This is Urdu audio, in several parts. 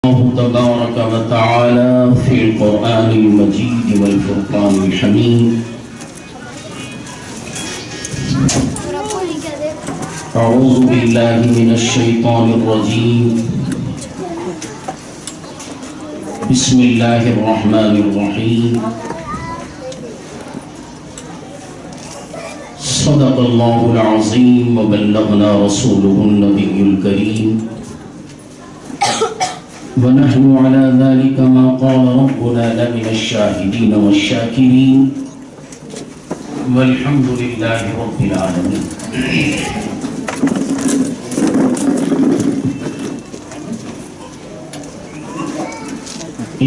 الله تبارك وتعالى في القرآن المجيد والفرقان الحميد. أعوذ بالله من الشيطان الرجيم. بسم الله الرحمن الرحيم. صدق الله العظيم وبلغنا رسوله النبي الكريم، ونحن على ذلك ما قال ربنا لمن الشاهدين والشاكرين، والحمد لله رب العالمين.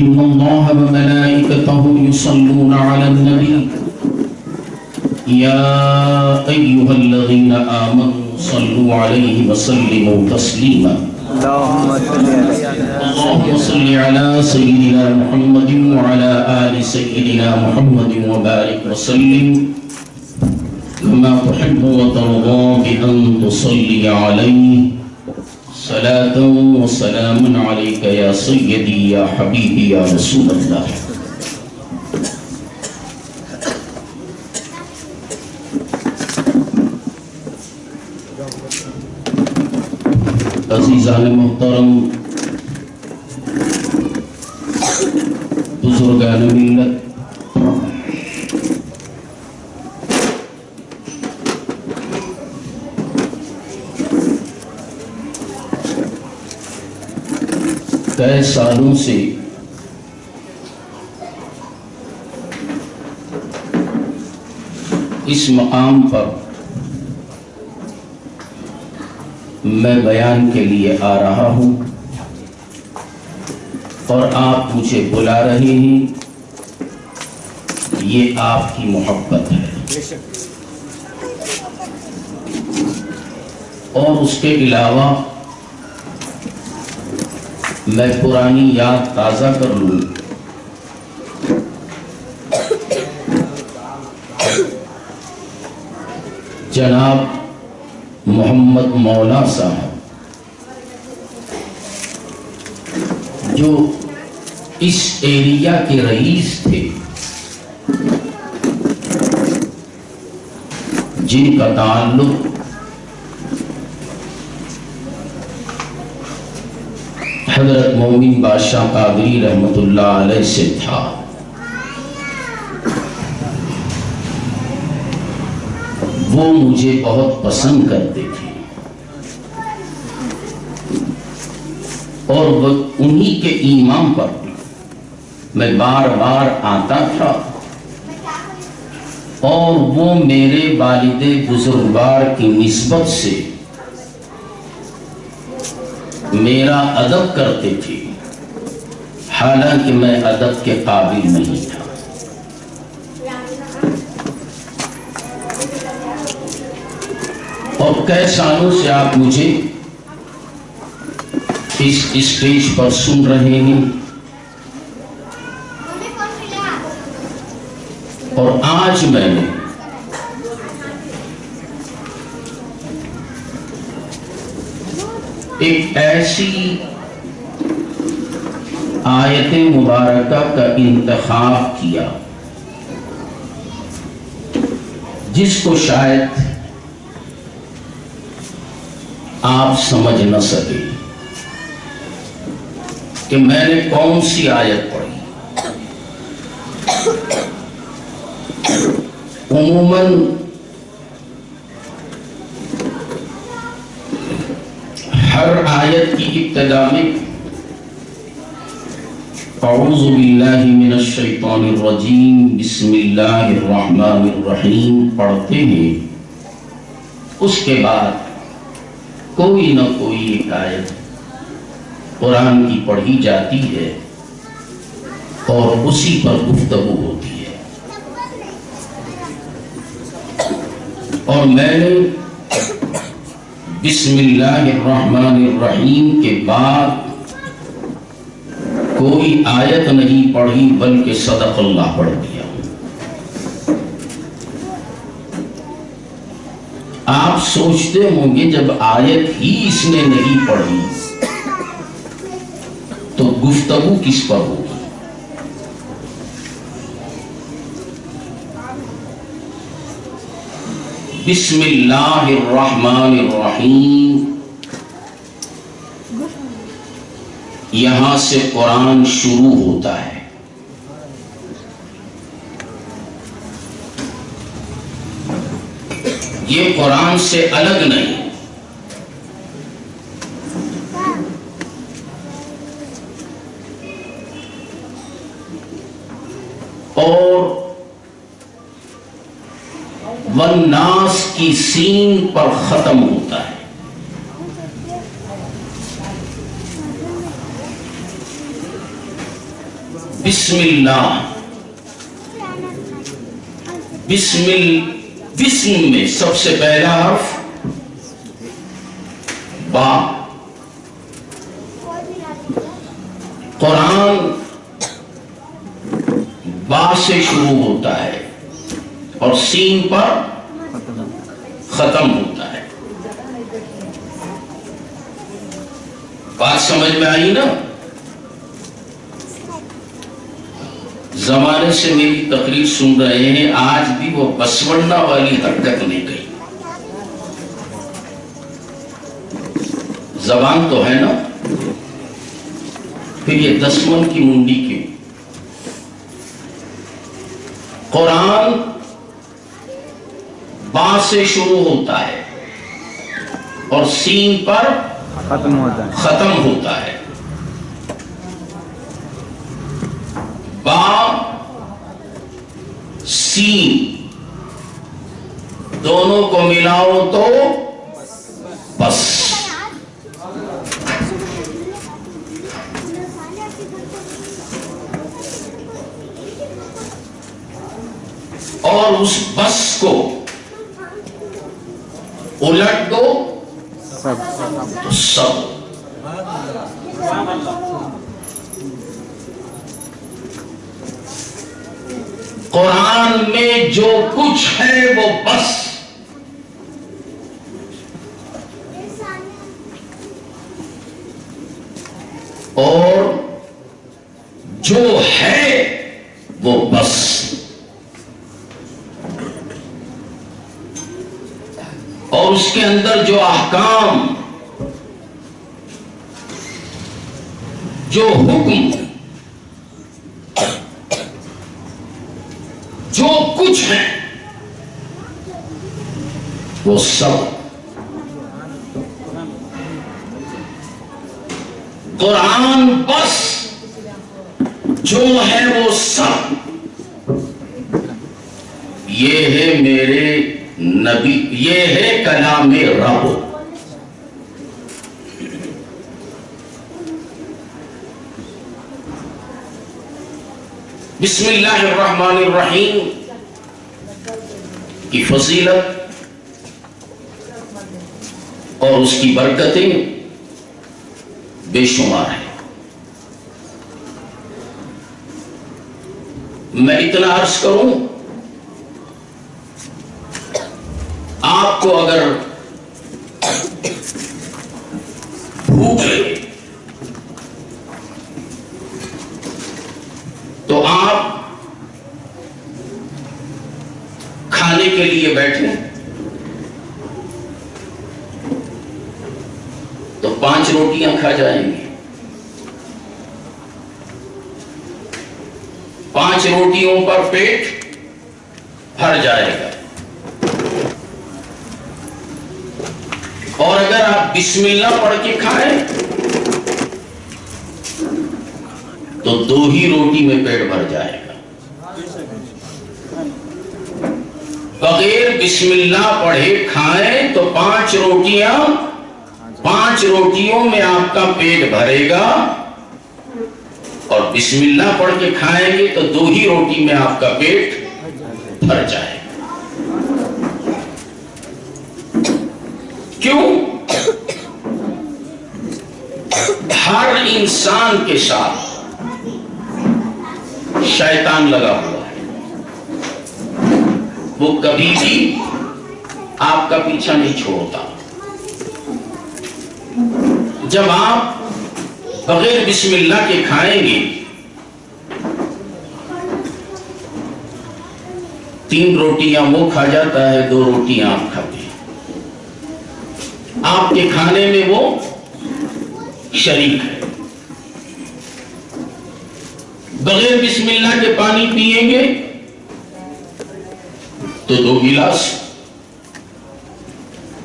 إن الله وملائكته يصلون على النبي يا أيها الذين آمنوا صلوا عليه وسلموا تسليما. اللهم صل على سيدنا محمد وعلى آل سيدنا محمد وبارك وسلم كما تحب وترضى بأن تصلي عليه صلاة وسلام عليك يا سيدي يا حبيبي يا رسول الله. عزیزان محترم، بزرگان ملت، کئی سالوں سے اس مقام پر میں بیان کے لیے آ رہا ہوں اور آپ مجھے بلا رہے ہیں. یہ آپ کی محبت ہے. اور اس کے علاوہ میں پرانی یاد تازہ کر لوں. جناب محمد مولا صاحب جو اس ایریا کے رئیس تھے، جن کا تعلق حضرت مومن بادشاہ قادری رحمت اللہ علیہ سے تھا، وہ مجھے بہت پسند کرتے تھے اور وہ انہی کے ایمان پر میں بار بار آتا تھا، اور وہ میرے والد بزرگوار کی نسبت سے میرا ادب کرتے تھے، حالانکہ میں ادب کے قابل نہیں تھا. اور کئی سالوں سے آپ مجھے اس اسٹیج پر سن رہے ہیں، اور آج میں نے ایک ایسی آیت مبارکہ کا انتخاب کیا جس کو شاید آپ سمجھ نہ سکے کہ میں نے کون سی آیت پڑھی. عموماً ہر آیت کی ابتدا میں اعوذ باللہ من الشیطان الرجیم بسم اللہ الرحمن الرحیم پڑھتے ہیں. اس کے بعد کوئی نہ کوئی ایک آیت قرآن کی پڑھی جاتی ہے اور اسی پر گفتگو ہوتی ہے. اور میں نے بسم اللہ الرحمن الرحیم کے بعد کوئی آیت نہیں پڑھی بلکہ صدق اللہ پڑھ دیا. آپ سوچتے ہوں گے جب آیت ہی اس نے نہیں پڑھی تو گفتگو کس پر ہوگی؟ بسم اللہ الرحمن الرحیم، یہاں سے قرآن شروع ہوتا ہے۔ یہ قرآن سے الگ نہیں، اور والناس کی سین پر ختم ہوتا ہے۔ بسم اللہ، بسم میں سب سے پہلا حرف با۔ قرآن با سے شروع ہوتا ہے اور سین پر ختم ہوتا ہے۔ بات سمجھ میں آئی نا؟ زمانے سے میری تقریر سن رہے ہیں، آج بھی وہ بسورنا والی حرکت نہیں گئی۔ زبان تو ہے نا، پھر یہ دسمن کی منڈی کیوں؟ قرآن با سے شروع ہوتا ہے اور سین پر ختم ہوتا ہے۔ با سین دونوں کو ملاؤ تو بس۔ اور اس بس کو الٹ دو تو سب۔ قرآن میں جو کچھ ہے وہ بس، اور جو ہے وہ بس۔ اور اس کے اندر جو احکام، جو حکم، جو کچھ ہے وہ سب قرآن بس، جو ہے وہ سب۔ یہ ہے میرے نبی، یہ ہے کلام رب۔ بسم اللہ الرحمن الرحیم کی فضیلت اور اس کی برکتیں بے شمار ہیں۔ میں اتنا عرض کروں، آپ کو اگر بھوک لگے تو آپ کھانے کے لیے بیٹھیں تو 5 روٹیاں کھا جائیں گے۔ 5 روٹیوں پر پیٹ بھر جائے گا۔ اور اگر آپ بسم اللہ پڑھ کے کھائیں تو 2 ہی روٹی میں پیٹ بھر جائے گا۔ بغیر بسم اللہ پڑھے کھائیں تو 5 روٹیاں، 5 روٹیوں میں آپ کا پیٹ بھرے گا، اور بسم اللہ پڑھ کے کھائیں گے تو 2 ہی روٹی میں آپ کا پیٹ بھر جائے گا۔ کیوں؟ ہر انسان کے ساتھ شیطان لگا ہوا ہے، وہ کبھی بھی آپ کا پیچھا نہیں چھوڑتا۔ جب آپ بغیر بسم اللہ کے کھائیں گے، 3 روٹیاں وہ کھا جاتا ہے، 2 روٹیاں آپ کھاتے ہیں، آپ کے کھانے میں وہ شریک ہے۔ بغیر بسم اللہ کے پانی پیئیں گے تو 2 گلاس،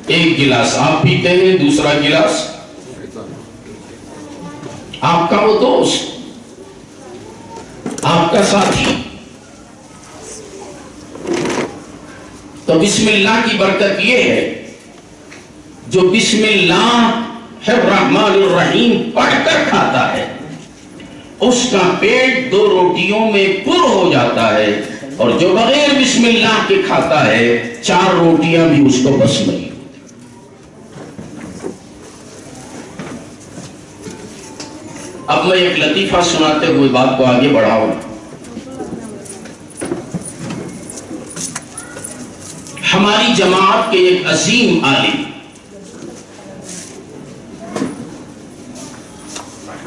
1 گلاس آپ پیتے ہیں، دوسرا گلاس آپ کا وہ دوست، آپ کا ساتھی۔ تو بسم اللہ کی برکت یہ ہے، جو بسم اللہ الرحمن الرحیم پڑھ کر کھاتا ہے اس کا پیٹ 2 روٹیوں میں پر ہو جاتا ہے، اور جو بغیر بسم اللہ کے کھاتا ہے 4 روٹیاں بھی اس کو بس نہیں۔ اب میں ایک لطیفہ سناتے ہوئے بات کو آگے بڑھاؤں۔ ہماری جماعت کے ایک عظیم عالم،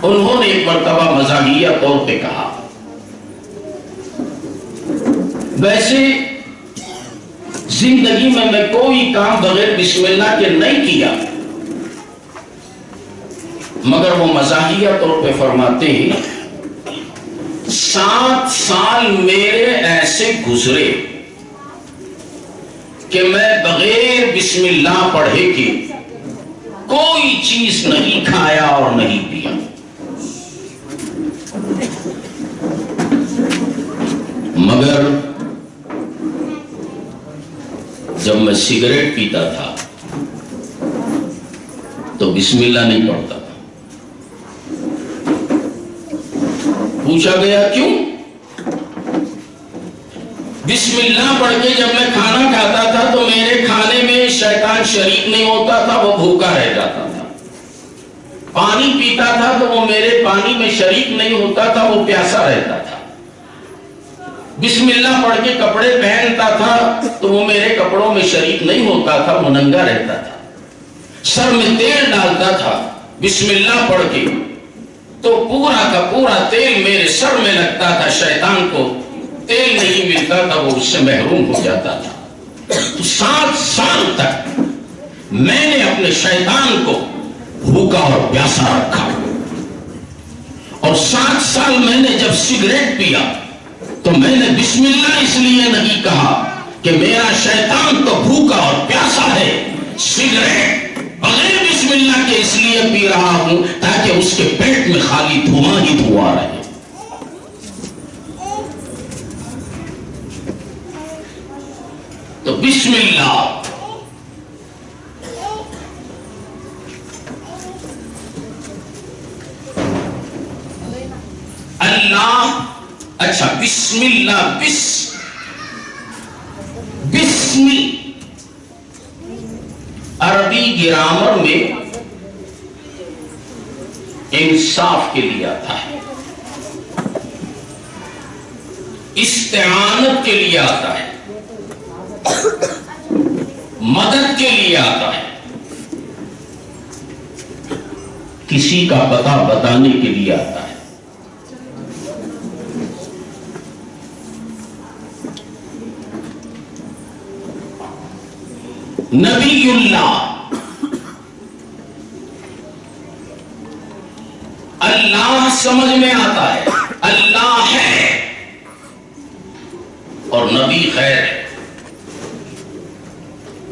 انہوں نے ایک مرتبہ مزاحیہ طور پہ کہا، ویسے زندگی میں کوئی کام بغیر بسم اللہ کے نہیں کیا، مگر وہ مزاحیہ طور پہ فرماتے ہیں 7 سال میرے ایسے گزرے کہ میں بغیر بسم اللہ پڑھے کہ کوئی چیز نہیں کھایا اور نہیں پیا۔ مگر جب میں سگریٹ پیتا تھا تو بسم اللہ نہیں پڑھتا تھا۔ پوچھا گیا کیوں؟ بسم اللہ پڑھ کے جب میں کھانا کھاتا تھا تو میرے کھانے میں شیطان شریک نہیں ہوتا تھا، وہ بھوکا رہ جاتا تھا۔ پانی پیتا تھا تو وہ میرے پانی میں شریک نہیں ہوتا تھا، وہ پیاسا رہتا تھا۔ بسم اللہ پڑھ کے کپڑے پہنتا تھا تو وہ میرے کپڑوں میں شریک نہیں ہوتا تھا، وہ ننگا رہتا تھا۔ سر میں تیل ڈالتا تھا بسم اللہ پڑھ کے تو پورا کا پورا تیل میرے سر میں لگتا تھا، شیطان کو تیل نہیں ملتا تھا، وہ اس سے محروم ہو جاتا تھا۔ 7 سال تک میں نے اپنے شیطان کو بھوکا اور پیاسا رکھا، اور 7 سال میں نے جب سگریٹ پیا تو میں نے بسم اللہ اس لیے نہیں کہا کہ میرا شیطان تو بھوکا اور پیاسا ہے، سگریٹ بغیر بسم اللہ کے اس لیے پی رہا ہوں تاکہ اس کے پیٹ میں خالی دھواں ہی دھواں رہے۔ تو بسم اللہ اللہ، اچھا بسم اللہ، بسم عربی گرامر میں انصاف کے لیے آتا ہے، استعانت کے لیے آتا ہے، مدد کے لیے آتا ہے، کسی کا پتہ بتانے کے لیے آتا ہے۔ نبی اللہ، اللہ سمجھ میں آتا ہے، اللہ ہے، اور نبی خیر ہے۔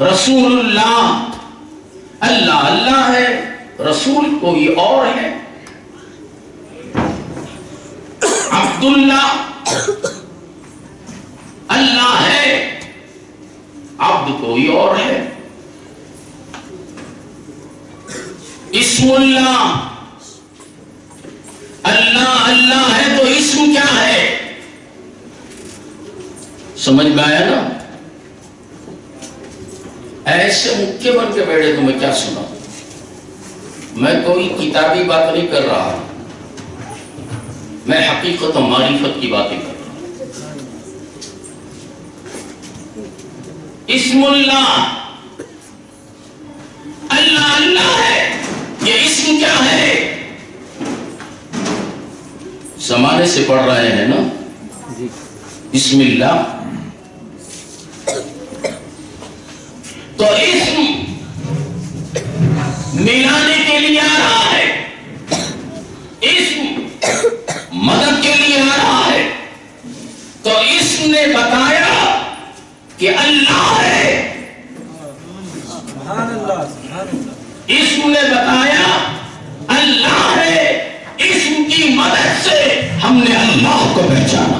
رسول اللہ، اللہ اللہ ہے، رسول کوئی اور ہے۔ عبداللہ، اللہ ہے، عبد کوئی اور ہے۔ اسم اللہ، اللہ اللہ ہے تو اسم کیا ہے؟ سمجھ میں آیا نا؟ ایسے مکے بن کے بیٹھے تو میں کیا سنا؟ میں کوئی کتابی بات نہیں کر رہا، میں حقیقت و معرفت کی باتیں کر رہا ہوں۔ اسم اللہ، اللہ اللہ ہے، یہ اسم کیا ہے؟ زمانے سے پڑھ رہے ہیں نا؟ بسم اللہ. تو اسم ملانے کے لیے آ رہا ہے، اسم مدد کے لیے آ رہا ہے. تو اسم نے بتایا کہ اللہ ہے، اسم نے بتایا اللہ ہے. اسم کی مدد سے ہم نے اللہ کو پہچانا.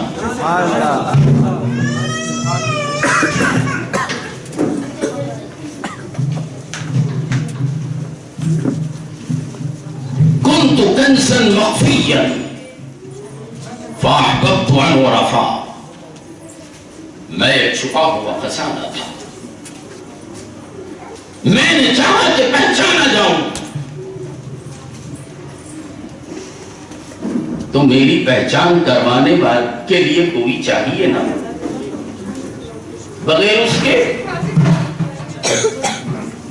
كنت كنزا مخفيا فاحببت ان عرفا. میں ایک چھپا ہوا خزانہ تھا، میں نے چاہا کہ پہچانا جاؤں. تو میری پہچان کروانے والے کے لیے کوئی چاہیے نا، بغیر اس کے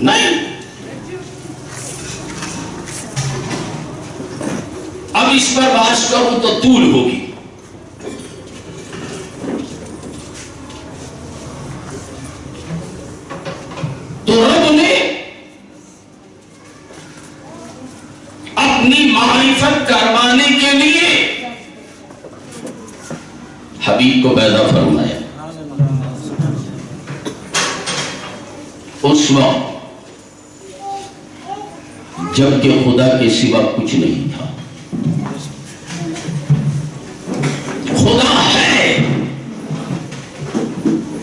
نہیں. اب اس پر بات کروں تو طول ہوگی. تو رب نے اپنی معرفت کروانے کے لیے حبیب کو پیدا فرمایا. اس وقت جبکہ خدا کے سوا کچھ نہیں تھا. خدا ہے،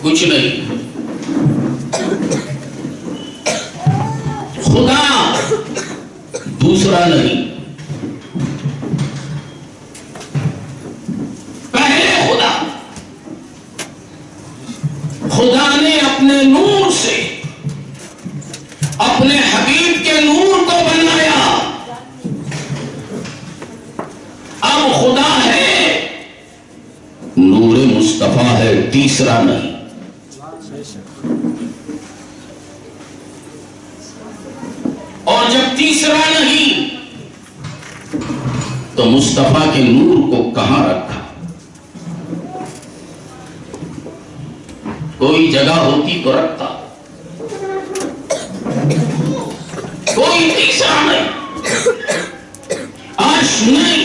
کچھ نہیں. خدا دوسرا نہیں. پہلے خدا نے اپنے نور سے اپنے حبیب کے نور کو بنایا. اب خدا ہے، نور مصطفیٰ ہے، تیسرا نہیں. اور جب تیسرا نہیں تو مصطفیٰ کے نور کو کہاں رکھا؟ کوئی جگہ ہوتی تو رکھتا. کوئی تیسرا نہیں، عرش نہیں،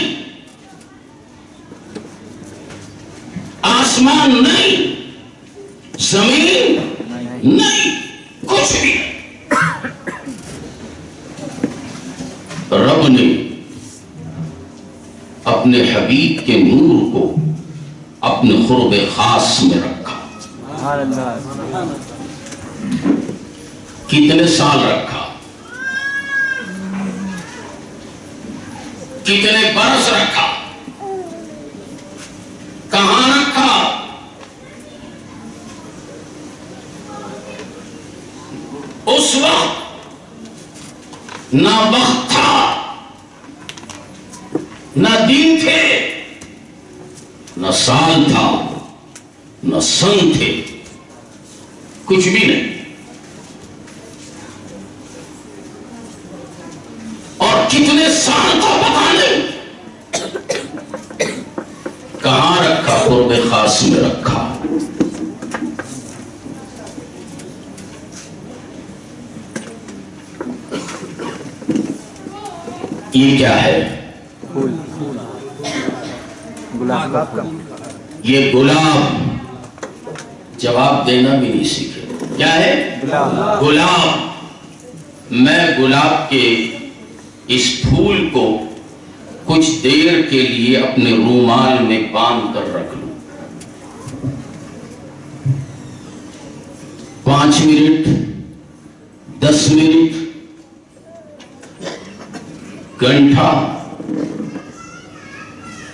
آسمان نہیں، زمین نہیں، کچھ بھی نہیں. رب نے اپنے حبیب کے نور کو اپنے قرب خاص میں رکھا. کتنے سال رکھا؟ کتنے برس رکھا؟ کہاں رکھا؟ اس وقت نہ وقت تھا، نہ دن تھے، نہ سال تھا، نہ سن تھے، کچھ بھی نہیں. اور کتنے سال کا پتہ نہیں. کہاں رکھا؟ قرب خاص میں رکھا. یہ کیا ہے؟ یہ گلاب. جواب دینا بھی نہیں سیکھے. کیا ہے؟ گلاب. میں گلاب کے اس پھول کو کچھ دیر کے لیے اپنے رومال میں باندھ کر رکھ لوں. 5 منٹ، 10 منٹ، گھنٹہ.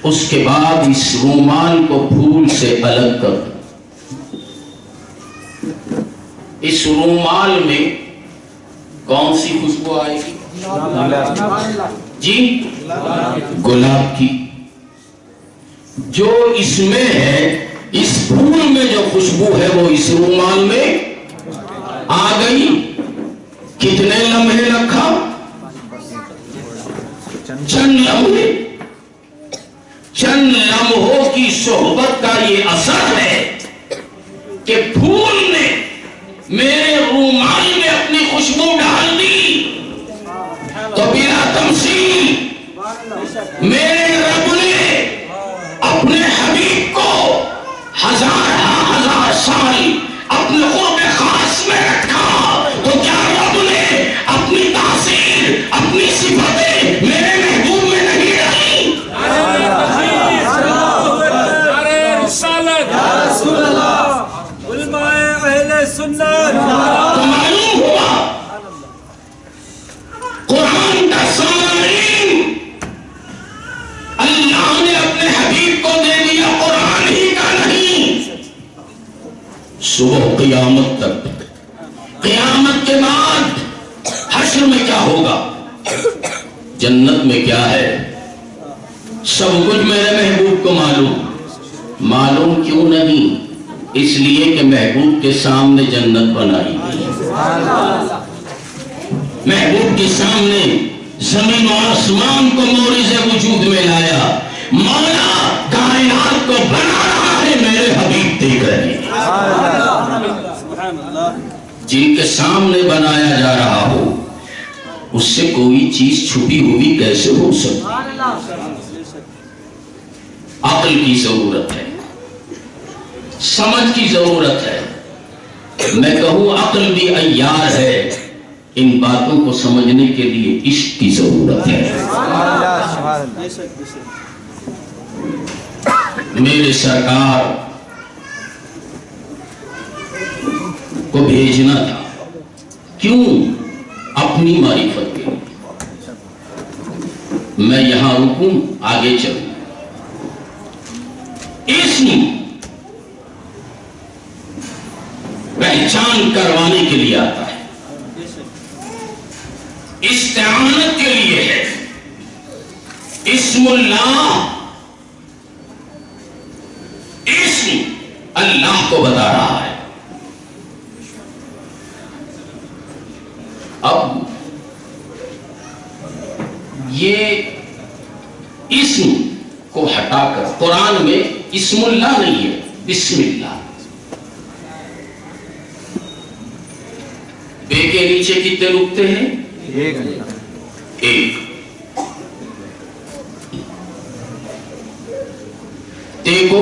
اس کے بعد اس رومال کو پھول سے الگ کر دوں. اس رومال میں کون سی خوشبو آئے گی؟ جی، گلاب کی. جو اس میں ہے، اس پھول میں جو خوشبو ہے وہ اس رومال میں آ گئی. کتنے لمحے رکھا؟ چند لمحے. چند کی صحبت کا یہ اثر ہے کہ پھول نے میرے رومال میں اپنی خوشبو ڈال دی تو بلا تمثیل میرے رب نے اپنے حبیب کو ہزار سال اپنے قرب خاص میں رکھا تو کیا رب نے اپنی تاثیر اپنی صفتیں میرے محبوب میں نہیں ڈالی؟ تو معلوم ہوا قرآن کا سامعین اللہ نے اپنے حبیب کو دے دیا، قرآن ہی کا نہیں۔ صبح قیامت تک، قیامت کے بعد حشر میں کیا ہوگا، جنت میں کیا ہے، سب کچھ میرے محبوب کو معلوم کیوں نہیں؟ اس لیے کہ محبوب کے سامنے جنت بنائی گئی، محبوب کے سامنے زمین و آسمان کو مورز وجود میں لایا، مولا کائنات کو بنا رہا ہے، میرے حبیب دیکھ رہے ہیں۔ جن کے سامنے بنایا جا رہا ہو اس سے کوئی چیز چھپی ہوئی کیسے ہو سکتی؟ عقل کی ضرورت ہے، سمجھ کی ضرورت ہے، میں کہوں عقل بھی عیار ہے، ان باتوں کو سمجھنے کے لیے عشق کی ضرورت ہے۔ میرے سرکار کو بھیجنا تھا، کیوں؟ اپنی معرفت کے لیے۔ میں یہاں رکوں، آگے چلوں۔ اسم پہچان کروانے کے لیے آتا ہے، استعانت کے لیے ہے۔ اسم اللہ، اسم اللہ کو بتا رہا ہے۔ اب یہ اسم کو ہٹا کر قرآن میں اسم اللہ نہیں ہے، بسم اللہ۔ بے کے نیچے کتنے نقطے ہیں؟ ایک۔ تے کو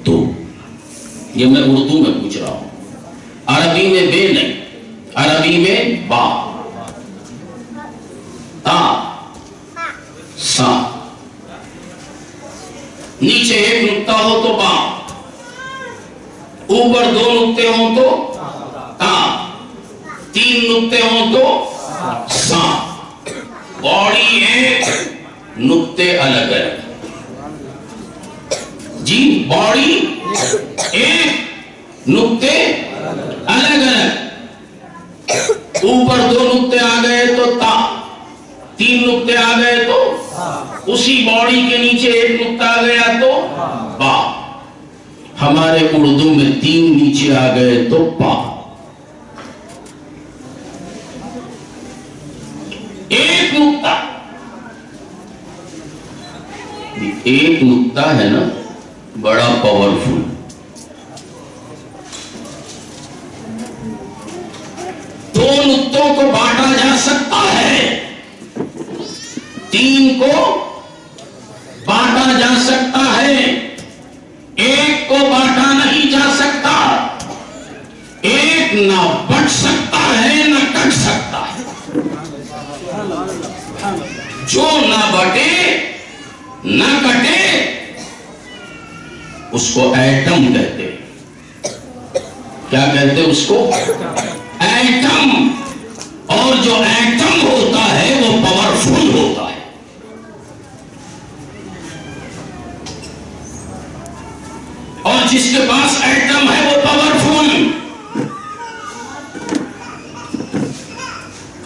دو۔ یہ میں اردو میں پوچھ رہا ہوں، عربی میں بے نہیں، عربی میں با، تا، سا۔ نیچے ایک نقطہ ہو تو با، اوپر دو نقطے ہوں تو تا، تین نقطے ہوں تو سا۔ باڈی ایک، نقطے الگ الگ۔ جی باڈی ایک، نقطے الگ الگ۔ اوپر دو نقطے آ گئے تو تا، تین نقطے آ گئے تو اسی باڈی کے نیچے ایک نقطہ آ گیا تو با۔ ہمارے اردو میں تین نیچے آ گئے تو پا۔ ایک نقطہ، ایک نقطہ ہے نا بڑا پاورفل۔ دو نقطوں کو بانٹا جا سکتا ہے، تین کو بانٹا جا سکتا ہے، ایک کو بانٹا نہیں جا سکتا۔ ایک نہ بٹ سکتا ہے نہ کٹ سکتا ہے۔ جو نہ بٹے نہ کٹے اس کو ایٹم کہتے ہیں۔ کیا کہتے ہیں اس کو؟ ایٹم۔ اور جو ایٹم ہوتا ہے وہ پاورفل ہوتا ہے۔ اور جس کے پاس ایٹم ہے وہ پاورفل۔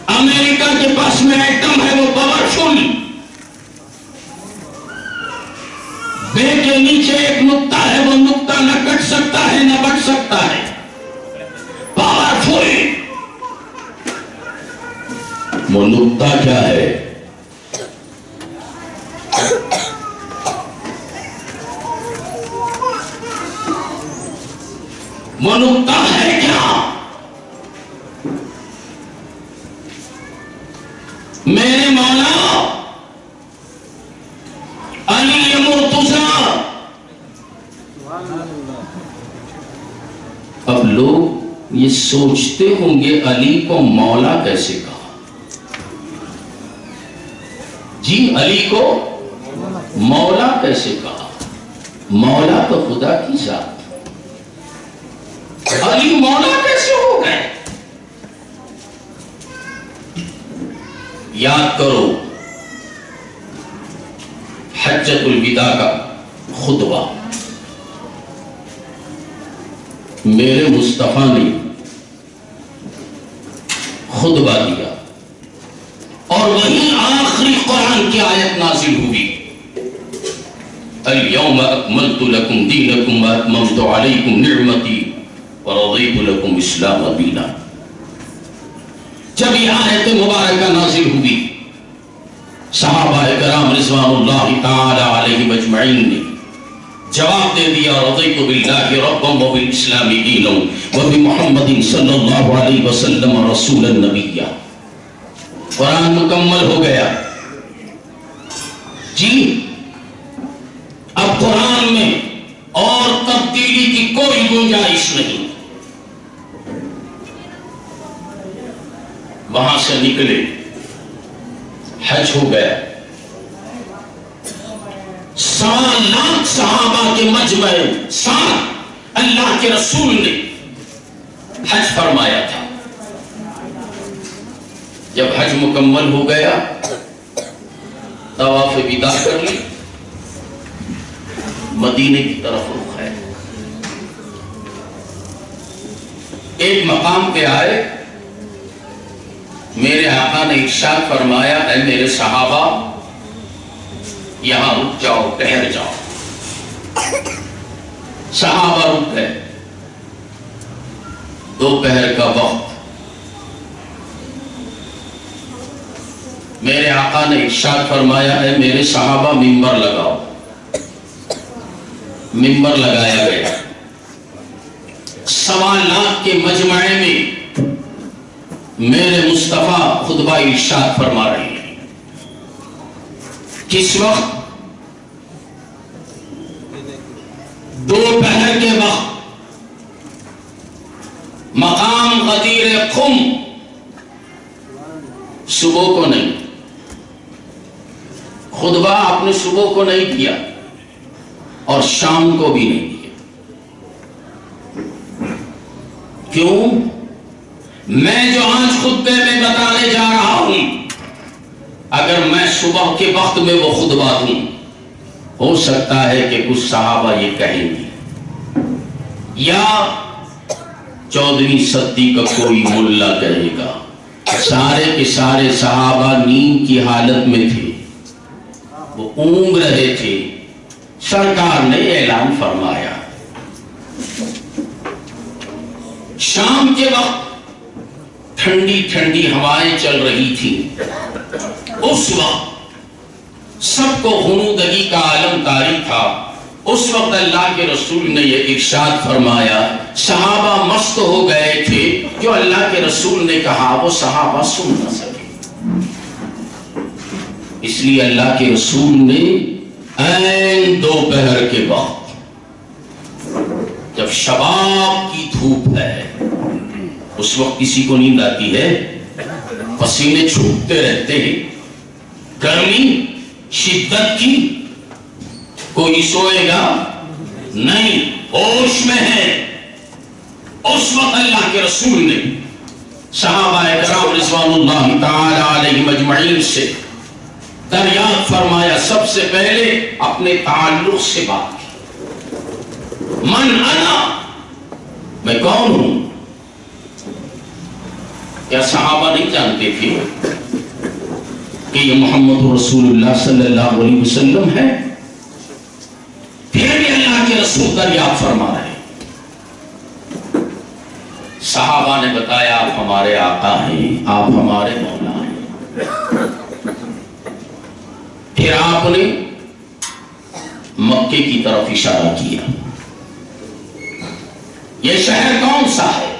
امریکہ کے پاس میں ایٹم ہے وہ پاورفل۔ بے کے نیچے ایک نقطہ ہے، وہ نقطہ نہ کٹ سکتا ہے نہ بٹ سکتا ہے، پاورفل۔ وہ نقطہ کیا ہے؟ وہ نقطہ ہے کیا؟ میرے مولا علی مرتضیٰ. اب لوگ یہ سوچتے ہوں گے علی کو مولا کیسے کہا؟ جی علی کو مولا کیسے کہا؟ مولا تو خدا کی ذات. علی مولا کیسے ہو گئے؟ یاد کرو حجۃ الوداع کا خطبہ میرے مصطفیٰ نے خطبہ دیا اور وہیں آخری قرآن کی آیت نازل ہوئی. اليوم اکملت لکم دینکم واتممت علیکم نعمتی ورضیت لکم اسلام دینا. جب یہ آیت مبارکہ نازل ہوئی صحابہ کرام رضوان اللہ تعالی علیہم اجمعین نے جواب دے دیا رضیت باللہ ربا وبالاسلام دینا وبمحمد صلی اللہ علیہ وسلم رسول النبی. قرآن مکمل ہو گیا. جی اب قرآن میں اور تبدیلی کی کوئی گنجائش نہیں. وہاں سے نکلے حج ہو گیا. 1.25 لاکھ صحابہ کے مجمع ساتھ اللہ کے رسول نے حج فرمایا تھا. جب حج مکمل ہو گیا طواف وداع کر لی مدینے کی طرف رخ ہے. ایک مقام پہ آئے میرے آقا نے ارشاد فرمایا اے میرے صحابہ یہاں رک جاؤ ٹھہر جاؤ. صحابہ رک گئے. دوپہر کا وقت میرے آقا نے ارشاد فرمایا اے میرے صحابہ ممبر لگاؤ. ممبر لگایا گیا. 1.25 لاکھ کے مجمع میں میرے مصطفیٰ خطبہ ارشاد فرما رہے ہیں. کس وقت؟ دوپہر کے وقت مقام غدیر قم. صبح کو نہیں. خطبہ آپ نے صبح کو نہیں کیا اور شام کو بھی نہیں کیا. کیوں؟ میں جو آج خطبے میں بتانے جا رہا ہوں اگر میں صبح کے وقت میں وہ خطبہ دوں ہو سکتا ہے کہ کچھ صحابہ یہ کہیں گے یا 14ویں صدی کا کوئی ملا کہے گا. سارے کے سارے صحابہ نیند کی حالت میں تھے. وہ اونگ رہے تھے. سرکار نے اعلان فرمایا. شام کے وقت ٹھنڈی ٹھنڈی ہوائیں چل رہی تھی. اس وقت سب کو غنودگی کا عالم طاری تھا. اس وقت اللہ کے رسول نے یہ ارشاد فرمایا. صحابہ مست ہو گئے تھے. جو اللہ کے رسول نے کہا وہ صحابہ سن نہ سکے. اس لیے اللہ کے رسول نے عین دوپہر کے وقت جب شباب کی دھوپ ہے اس وقت کسی کو نیند آتی ہے پسینے چھوٹتے رہتے ہیں. گرمی شدت کی کوئی سوئے گا نہیں. ہوش میں ہے. اس وقت اللہ کے رسول نے صحابہ کرام رضوان اللہ تعالی علیہم اجمعین سے دریافت فرمایا. سب سے پہلے اپنے تعلق سے بات کی. من انا, میں کون ہوں؟ کیا صحابہ نہیں جانتے تھے کہ یہ محمد رسول اللہ صلی اللہ علیہ وسلم ہے؟ پھر بھی اللہ کے رسول دریافت فرما رہے. صحابہ نے بتایا آپ ہمارے آقا ہیں, آپ ہمارے مولا ہیں. پھر آپ نے مکے کی طرف اشارہ کیا. یہ شہر کون سا ہے؟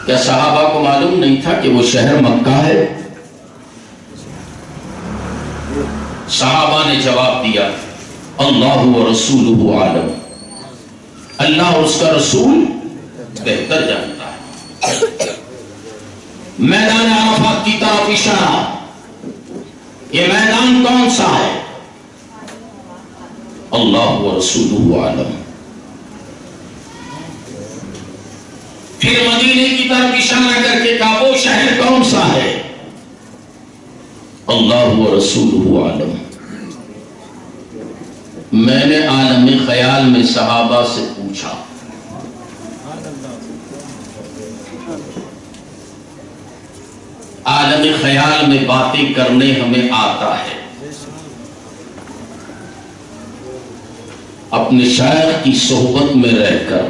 کیا صحابہ کو معلوم نہیں تھا کہ وہ شہر مکہ ہے؟ صحابہ نے جواب دیا اللہ و رسولہ عالم، اللہ اور اس کا رسول بہتر جانتا ہے۔ میدان عرفات کی طرف اشارہ، یہ میدان کون سا ہے؟ اللہ و رسولہ عالم۔ پھر مدینے کی طرف اشارہ کر کے کہا وہ شہر کون سا ہے؟ اللہ و رسولہ عالم۔ میں نے عالم خیال میں صحابہ سے پوچھا، عالم خیال میں باتیں کرنے ہمیں آتا ہے، اپنے شیخ کی صحبت میں رہ کر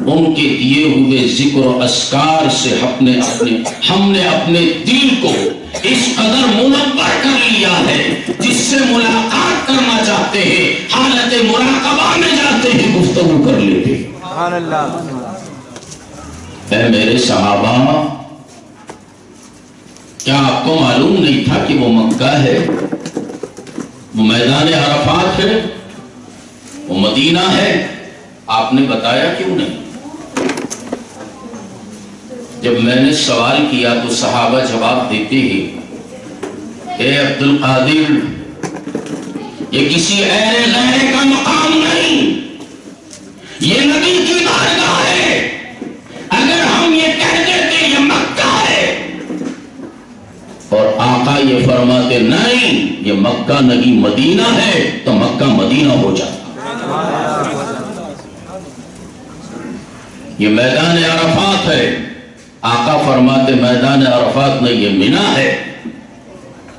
ان کے دیے ہوئے ذکر و اذکار سے ہم نے اپنے دل کو اس قدر منور کر لیا ہے جس سے ملاقات کرنا چاہتے ہیں، حالت مراقبہ میں جاتے ہیں، گفتگو کر لیتے ہیں۔ سبحان اللہ۔ اے میرے صحابہ، کیا آپ کو معلوم نہیں تھا کہ وہ مکہ ہے، وہ میدان عرفات ہے، وہ مدینہ ہے؟ آپ نے بتایا کیوں نہیں؟ جب میں نے سوال کیا تو صحابہ جواب دیتے ہیں، اے عبد القادر، یہ کسی غیر کا مقام نہیں، یہ نبی کی بارگاہ ہے۔ اگر ہم یہ کہہ دیتے یہ مکہ ہے اور آقا یہ فرماتے نہیں یہ مکہ نہیں مدینہ ہے، تو مکہ مدینہ ہو جاتا۔ یہ میدان عرفات ہے، آقا فرماتے میدان عرفات نہیں یہ منی ہے،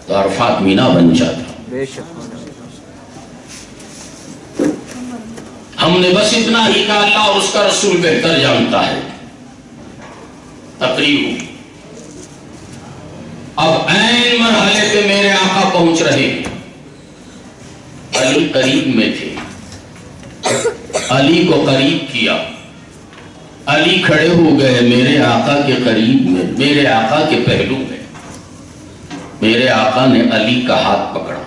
تو عرفات منی بن جاتا۔ ہم نے بس اتنا ہی کہا اللہ اور اس کا رسول بہتر جانتا ہے۔ تقریر ہوئی، اب عین مرحلے پہ میرے آقا پہنچ رہے، علی قریب میں تھے، علی کو قریب کیا، علی کھڑے ہو گئے میرے آقا کے قریب میں، میرے آقا کے پہلو میں۔ میرے آقا نے علی کا ہاتھ پکڑا،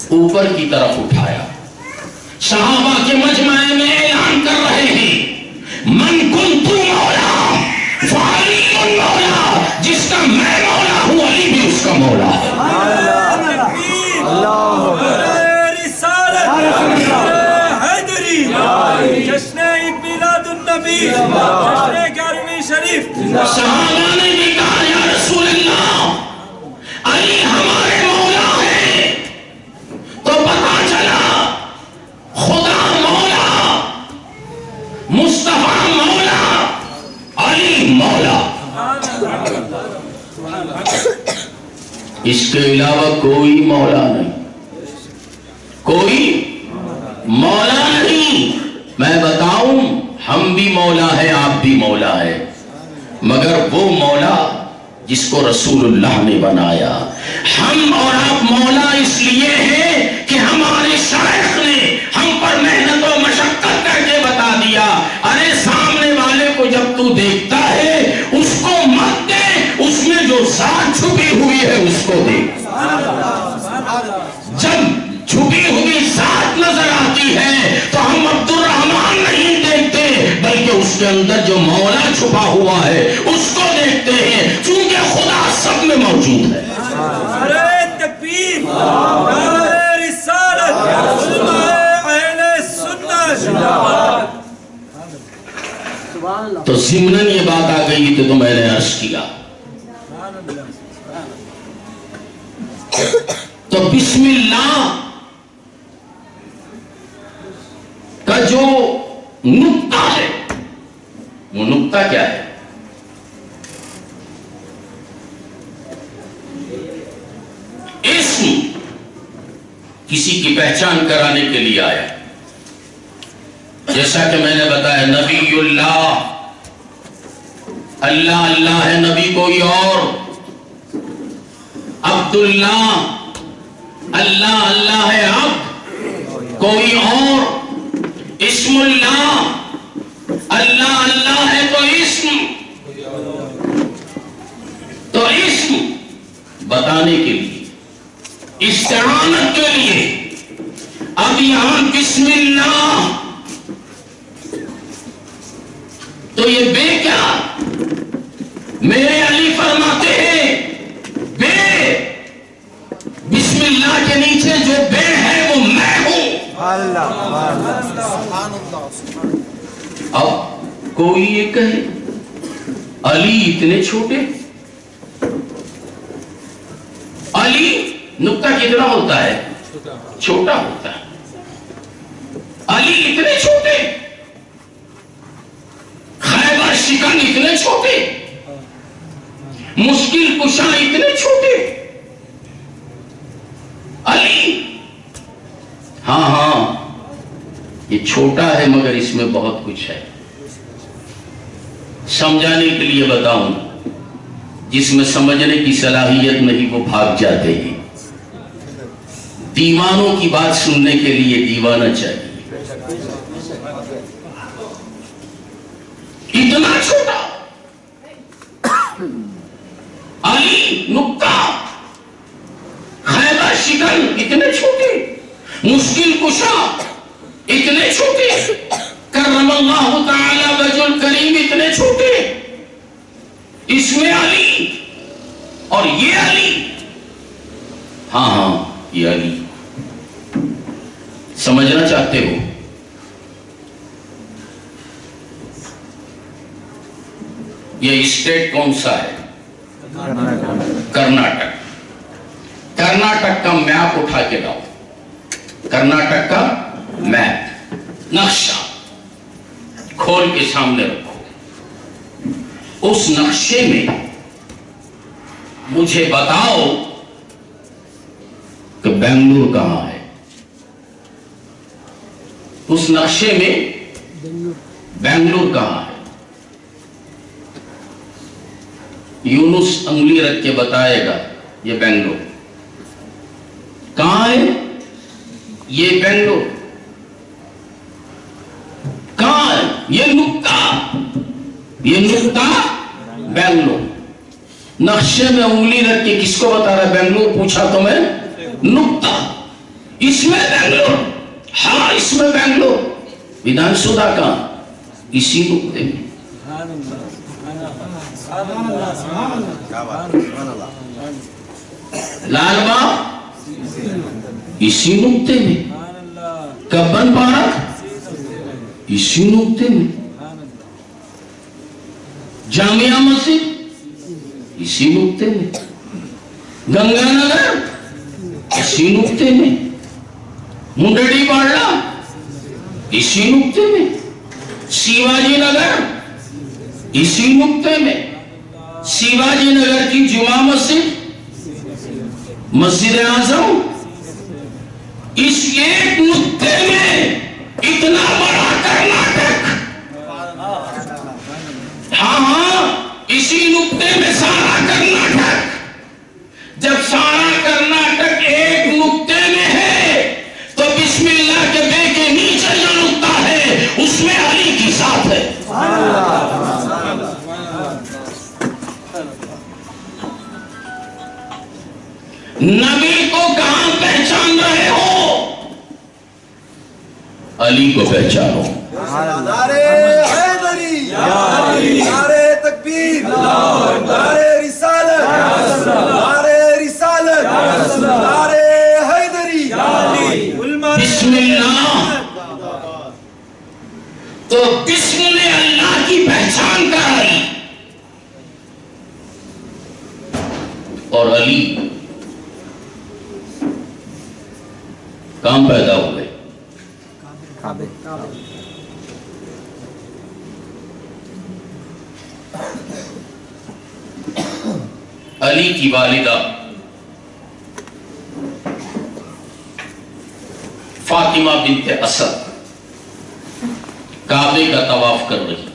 اوپر کی طرف اٹھایا، صحابہ کے مجمع میں اعلان کر رہے ہیں من کنت مولا فعلی مولا، جس کا میں مولا ہوں علی بھی اس کا مولا ہے۔ صحابہ نے بھی کہا یا رسول اللہ علی ہمارے مولا ہے، تو پتا چلا خدا مولا، مصطفیٰ مولا، علی مولا، اس کے علاوہ کوئی مولا نہیں، کوئی مولا نہیں۔ میں بتاؤں ہم بھی مولا ہیں، آپ بھی مولا ہے، مگر وہ مولا جس کو رسول اللہ نے بنایا۔ ہم اور آپ مولا اس لیے ہیں کہ ہمارے شیخ نے ہم پر محنت و مشقت کر کے بتا دیا، ارے سامنے والے کو جب تو دیکھتا ہے اس کو مت دے، اس میں جو ذات چھپی ہوئی ہے اس کو دے۔ جب چھپی ہوئی ذات نظر آتی ہے تو ہم عبد الرحمن نہیں دیکھتے، بلکہ اس کے اندر جو مولا چھپا ہوا ہے اس کو دیکھتے ہیں، چونکہ خدا سب میں موجود ہے۔ نعرہ تکبیر، نعرہ رسالت، اہل سنت۔ تو ضمناً یہ بات آ گئی تو میں نے عرض کیا، تو بسم اللہ کا جو نقطہ ہے وہ نقطہ کیا ہے؟ اسم کسی کی پہچان کرانے کے لیے آیا، جیسا کہ میں نے بتایا نبی اللہ، اللہ اللہ ہے، نبی کوئی اور، عبداللہ، اللہ اللہ ہے، عبد کوئی اور اسم اللہ، اللہ اللہ ہے تو اسم بتانے کے لیے، استعانت کے لیے. اب یہاں بسم اللہ تو یہ بے کیا؟ میرے علی فرماتے ہیں بے، بسم اللہ کے نیچے جو بے ہے وہ میں ہوں. اب کوئی یہ کہے علی اتنے چھوٹے، علی نقطہ کتنا ہوتا ہے؟ چھوٹا ہوتا ہے. علی اتنے چھوٹے، خیبر شکن اتنے چھوٹے، مشکل کشا اتنے چھوٹے. علی ہاں یہ چھوٹا ہے مگر اس میں بہت کچھ ہے. سمجھانے کے لیے بتاؤں، جس میں سمجھنے کی صلاحیت نہیں وہ بھاگ جاتے ہیں. دیوانوں کی بات سننے کے لیے دیوانہ چاہیے. اتنا چھوٹا علی نقطہ، خیبر شکن اتنے چھوٹے، مشکل کشا اتنے چھوٹے، کرم اللہ تعالی وجہ الکریم اتنے چھوٹے. اس میں علی اور یہ علی، ہاں یہ علی. سمجھنا چاہتے ہو؟ یہ اسٹیٹ کون سا ہے؟ کرناٹک. کرناٹک کا میپ اٹھا کے لاؤ، کرناٹک کا میپ، نقشہ کھول کے سامنے رکھو. اس نقشے میں مجھے بتاؤ کہ بنگلور کہاں ہے. اس نقشے میں بنگلور کہاں ہے؟ یونس انگلی رکھ کے بتائے گا یہ بنگلور کہاں ہے. یہ بنگلور کہاں ہے؟ یہ نقطہ بنگلور. نقشے میں انگلی رکھ کے کس کو بتا رہا ہے بنگلور؟ پوچھا تو میں نقطہ. اس میں بنگلور، ہاں اس میں بنگلور. ودھان سبھا کہاں؟ اسی نقطے میں. لال باغ اسی نقطے میں، کبن پارک اسی نقطے میں، جامعہ مسجد اسی نقطے میں، گنگا نگر اسی نقطے میں، منڈی پاڑا اسی نقطے میں، شیواجی نگر اسی نقطے میں. شیواجی نگر کی جمعہ مسجد، مسجد اعظم اس ایک نقطے میں. اتنا بڑا کرناٹک، ہاں اسی نقطے میں سارا کرناٹک. جب سارا کرناٹک ایک نقطے میں ہے تو بسم اللہ کے بے کے نیچے جو نقطہ ہے اس میں علی کی ذات ہے. نبی کو کہاں پہچان رہے ہو؟ علی کو پہچانو. نعرے حیدری، نعرے تکبیر، نعرے رسالت، نعرے رسالت، نعرے حیدری. بسم اللہ تو بسم نے اللہ کی پہچان کرائی. اور علی کہاں پیدا ہوئے؟ علی کی والدہ فاطمہ بنت اسد کعبے کا طواف کر رہی تھی.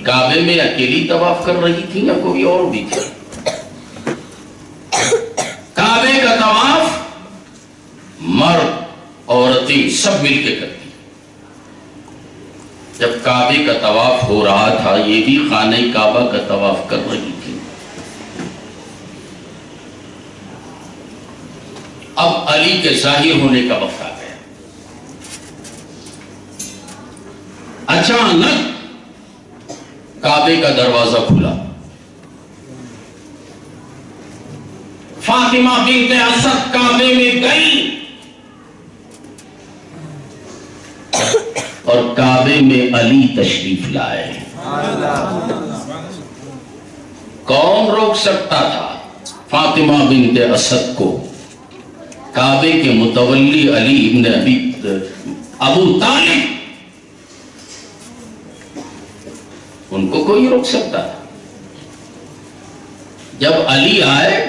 کعبے میں اکیلی طواف کر رہی تھی یا کوئی اور بھی تھی؟ کعبے کا طواف مرد عورتیں سب مل کے کرتی. جب کعبے کا طواف ہو رہا تھا یہ بھی خانہ کعبہ کا طواف کر رہی تھی. اب علی کے ظاہر ہونے کا وقت آ گیا. اچانک کعبے کا دروازہ کھلا. فاطمہ بنت اسد کعبے میں گئی اور کعبے میں علی تشریف لائے. کون روک سکتا تھا فاطمہ بنت اسد کو؟ کعبے کے متولی علی ابن ابو طالب. ان کو کوئی روک سکتا تھا؟ جب علی آئے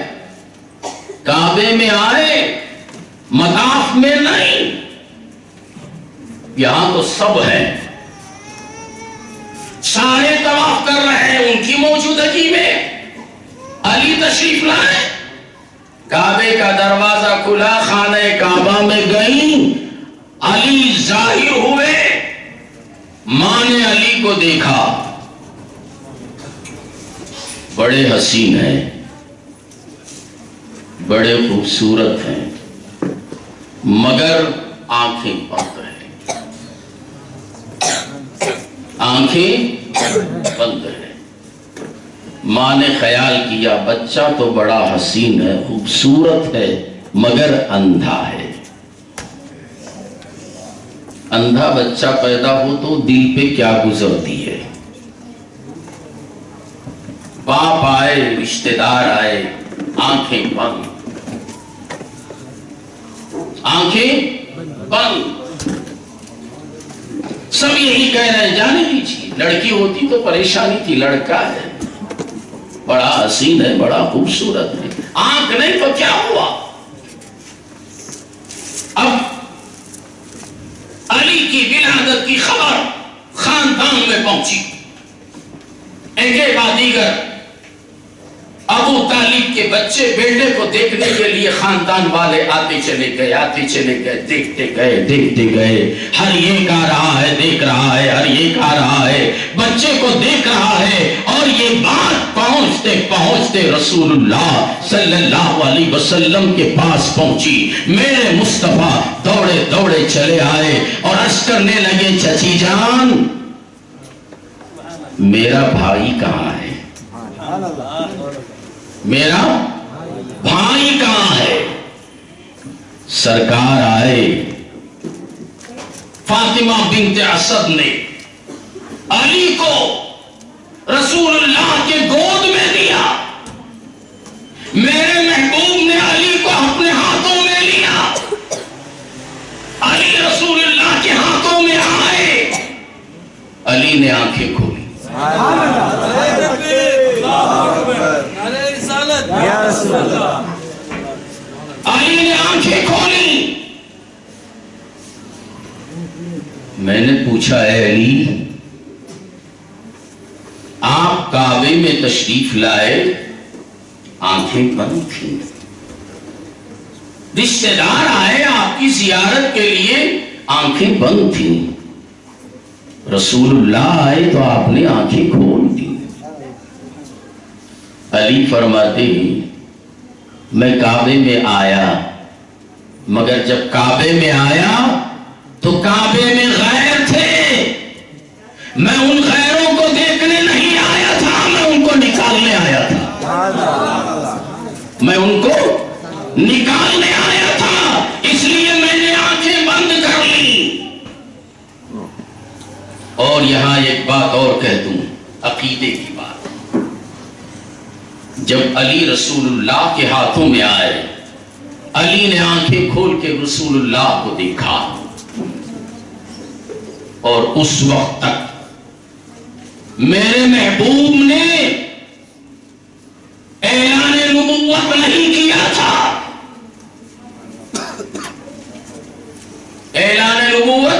کعبے میں آئے مطاف میں نہیں. یہاں تو سب ہیں سارے طواف کر رہے ہیں ان کی موجودگی میں. علی تشریف لائے کعبے کا دروازہ کھلا خانہ کعبہ میں گئیں. علی ظاہر ہوئے. ماں نے علی کو دیکھا بڑے حسین ہیں بڑے خوبصورت ہیں مگر آنکھیں بند ہیں. آنکھیں بند ہیں. ماں نے خیال کیا بچہ تو بڑا حسین ہے خوبصورت ہے مگر اندھا ہے. اندھا بچہ پیدا ہو تو دل پہ کیا گزرتی ہے. باپ آئے رشتہ دار آئے آنکھیں بند. آنکھیں بند. سب یہی کہہ رہے ہیں جانے دیجیے. لڑکی ہوتی تو پریشانی تھی لڑکا ہے بڑا حسین ہے بڑا خوبصورت ہے. آنکھ نہیں تو کیا ہوا. اب علی کی ولادت کی خبر خاندان میں پہنچی. ایک کے بعد دیگر ابو طالب کے بچے بیٹے کو دیکھنے کے لیے خاندان والے آتے چلے گئے دیکھتے گئے. ہر ایک آ رہا ہے دیکھ رہا ہے ہر ایک آ رہا ہے بچے کو دیکھ رہا ہے. اور یہ بات پہنچتے پہنچتے رسول اللہ صلی اللہ علیہ وسلم کے پاس پہنچی. میرے مصطفیٰ دوڑے دوڑے چلے آئے اور عرض کرنے لگے چچی جان میرا بھائی کہاں ہے. میرا بھائی کہاں ہے. سرکار آئے. فاطمہ بنت اسد نے علی کو رسول اللہ کے گود میں دیا. میرے محبوب نے علی کو اپنے ہاتھوں میں لیا. علی رسول اللہ کے ہاتھوں میں آئے. علی نے آنکھیں کھولی. علی نے آنکھیں کھولی. میں نے پوچھا اے علی آپ کعبے میں تشریف لائے آنکھیں بند تھیں. رشتہ دار آئے آپ کی زیارت کے لیے آنکھیں بند تھیں. رسول اللہ آئے تو آپ نے آنکھیں کھول دی. علی فرماتے ہیں میں کعبے میں آیا مگر جب کعبے میں آیا تو کعبے میں غیر تھے. میں ان غیروں کو دیکھنے نہیں آیا تھا میں ان کو نکالنے آیا تھا. میں ان کو نکالنے آیا تھا اس لیے میں نے آنکھیں بند کر لی. اور یہاں ایک بات اور کہہ دوں عقیدے کی بات. جب علی رسول اللہ کے ہاتھوں میں آئے علی نے آنکھیں کھول کے رسول اللہ کو دیکھا اور اس وقت تک میرے محبوب نے اعلان نبوت نہیں کیا تھا. اعلان نبوت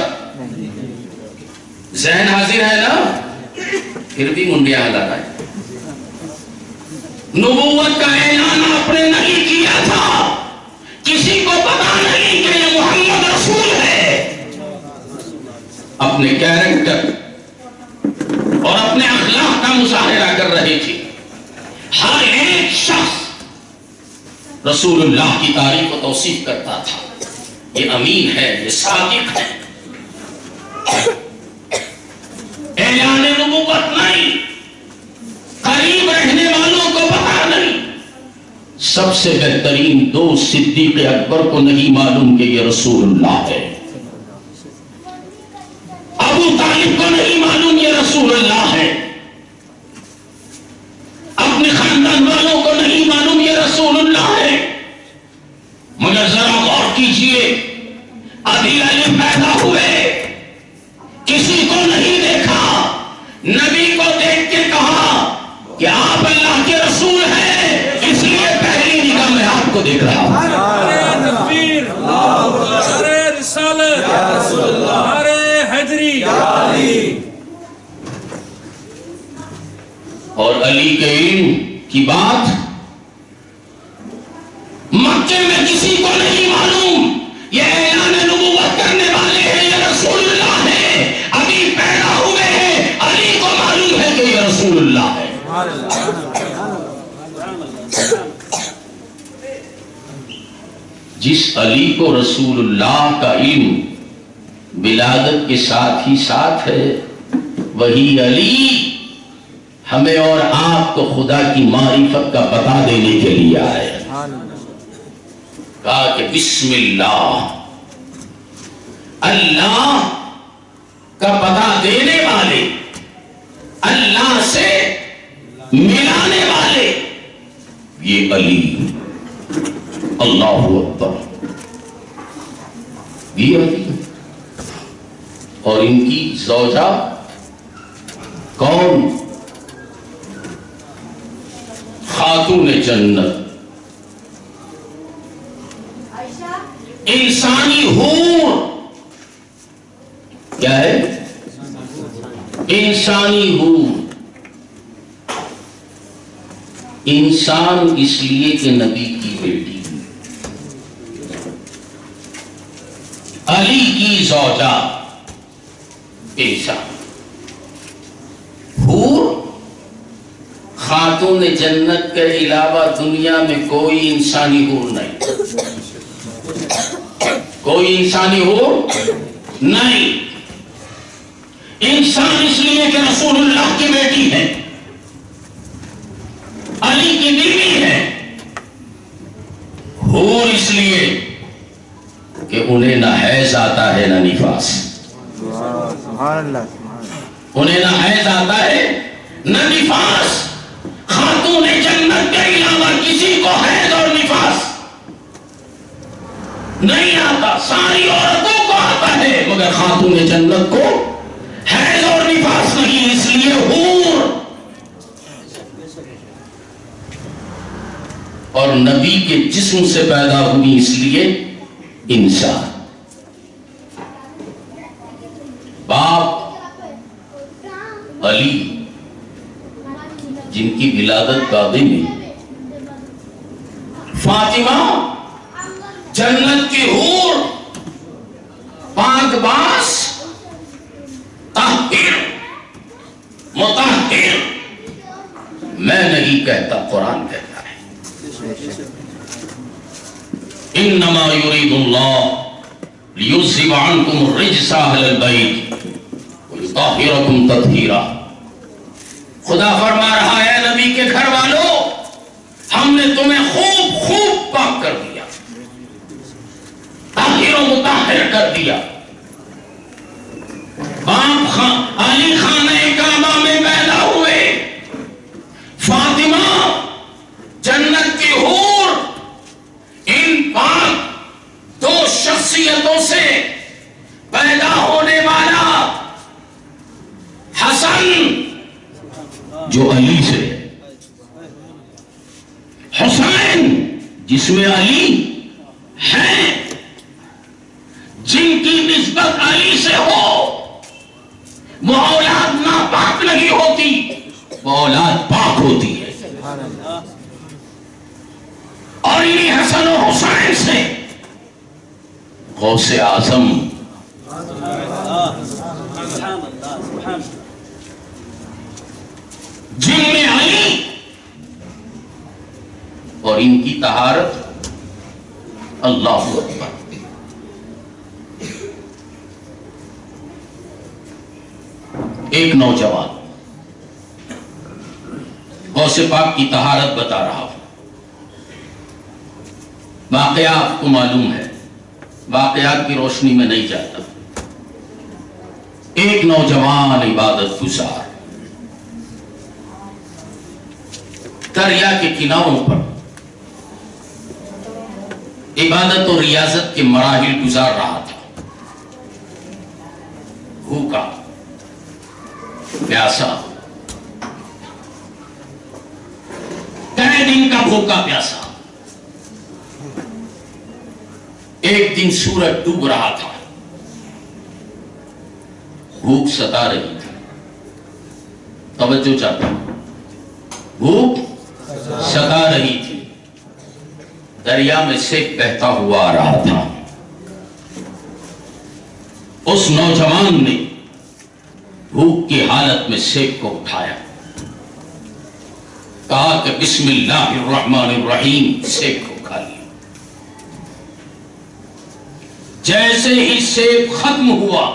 ذہن حاضر ہے نا پھر بھی منڈیاں ہلا رہا ہے. نبوت کا اعلان آپ نے نہیں کیا تھا. کسی کو پتا نہیں کہ یہ محمد رسول اپنے کیریکٹر اور اپنے اخلاق کا مظاہرہ کر رہے تھے. ہر ایک شخص رسول اللہ کی تعریف و توصیف کرتا تھا. یہ امین ہے، یہ صادق ہے. اعلان نبوت نہیں، قریب رہنے والوں کو پتہ نہیں. سب سے بہترین دوست صدیق اکبر کو نہیں معلوم کہ یہ رسول اللہ ہے. ابو طالب کو نہیں معلوم یہ رسول اللہ ہے. اپنے خاندان والوں کو نہیں معلوم یہ رسول اللہ ہے. مگر ذرا غور کیجئے، ابھی علی پیدا ہوئے، کسی کو نہیں دیکھا، نبی کو دیکھ کے کہا کہ آپ اللہ کے رسول ہیں، اس لیے پہلی نگاہ میں آپ کو دیکھ رہا ہوں. نعرہ تکبیر، نعرہ رسالت، نعرہ حیدری. اور علی کے علم کی بات مکے میں کسی کو نہیں معلوم. یہ اعلان نبوت کرنے والے ہیں، یہ رسول اللہ ہے. ابھی پیدا ہوئے ہیں، علی کو معلوم ہے کہ یہ رسول اللہ ہے. جس علی کو رسول اللہ کا علم ولادت کے ساتھ ہی ساتھ ہے، وہی علی ہمیں اور آپ کو خدا کی معرفت کا پتہ دینے کے لیے آئے. کہا کہ بسم اللہ، اللہ کا پتہ دینے والے، اللہ سے ملانے والے، یہ علی. اللہ اکبر. یہ علی اور ان کی زوجہ کون؟ خاتون جنت، انسانی حور. کیا ہے؟ انسانی حور. انسان اس لیے کہ نبی کی بیٹی. علی کی زوجہ انسان. حور خاتون جنت کے علاوہ دنیا میں کوئی انسانی حور نہیں. کوئی انسانی حور نہیں. انسان اس لیے کہ رسول اللہ کی بیٹی ہے، علی کی بیوی ہے. حور اس لیے کہ انہیں نہ حیض آتا ہے نہ نفاس. انہیں نہ حیض آتا ہے نہ نفاس. خاتون جنت کے علاوہ کسی کو حیض اور نفاس نہیں آتا. ساری عورتوں کو آتا ہے مگر خاتون جنت کو حیض اور نفاس نہیں. اس لیے حور. اور نبی کے جسم سے پیدا ہوئی اس لیے انسان. باپ علی جن کی ولادت کعبے میں، فاطمہ جنت کی حور، پاک باس، طاہر، مطہر. میں نہیں کہتا، قرآن کہتا ہے. انما یرید اللہ لیذھب عنکم الرجس اہل البیت ویطہرکم تطہیرا. خدا فرما رہا ہے نبی کے گھر والوں، ہم نے تمہیں خوب خوب پاک کر دیا، طاہر و مطہر کر دیا. باپ علی خانہ کعبہ میں پیدا ہوئے، فاطمہ جنت کی حور. ان پاک دو شخصیتوں سے پیدا ہونے والا حسن جو علی سے، حسین جس میں علی ہے، جن کی نسبت علی سے ہو وہ اولاد ناپاک نہیں ہوتی، وہ اولاد پاک ہوتی ہے. اور انہی حسن و حسین سے غوث اعظم اور ان کی طہارت. اللہ اکبر. ایک نوجوان غوث پاک کی طہارت بتا رہا ہوں. واقعہ آپ کو معلوم ہے، واقعات کی روشنی میں نہیں جاتا. ایک نوجوان عبادت گزار دریا کے کناروں پر عبادت اور ریاضت کے مراحل گزار رہا تھا. بھوکا پیاسا، کئی دن کا بھوکا پیاسا. ایک دن سورج ڈوب رہا تھا، بھوک ستا رہی تھی. توجہ چاہتا ہوں، بھوک ستا رہی تھی. دریا میں سیک بہتا ہوا آ رہا تھا. اس نوجوان نے بھوک کی حالت میں سیک کو اٹھایا، کہا کہ بسم اللہ الرحمن الرحیم، سیک کو کھا لیا. جیسے ہی سیک ختم ہوا،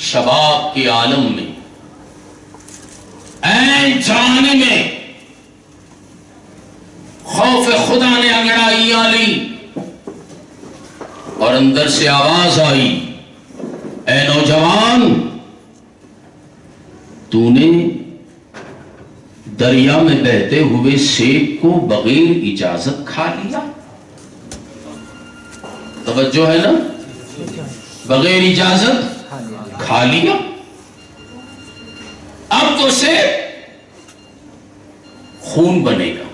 شباب کے عالم میں عین جانے میں خوف خدا نے انگڑائیاں لی اور اندر سے آواز آئی، اے نوجوان، تو نے دریا میں بہتے ہوئے سیب کو بغیر اجازت کھا لیا. توجہ ہے نا، بغیر اجازت کھا لیا. اب تو سیب خون بنے گا.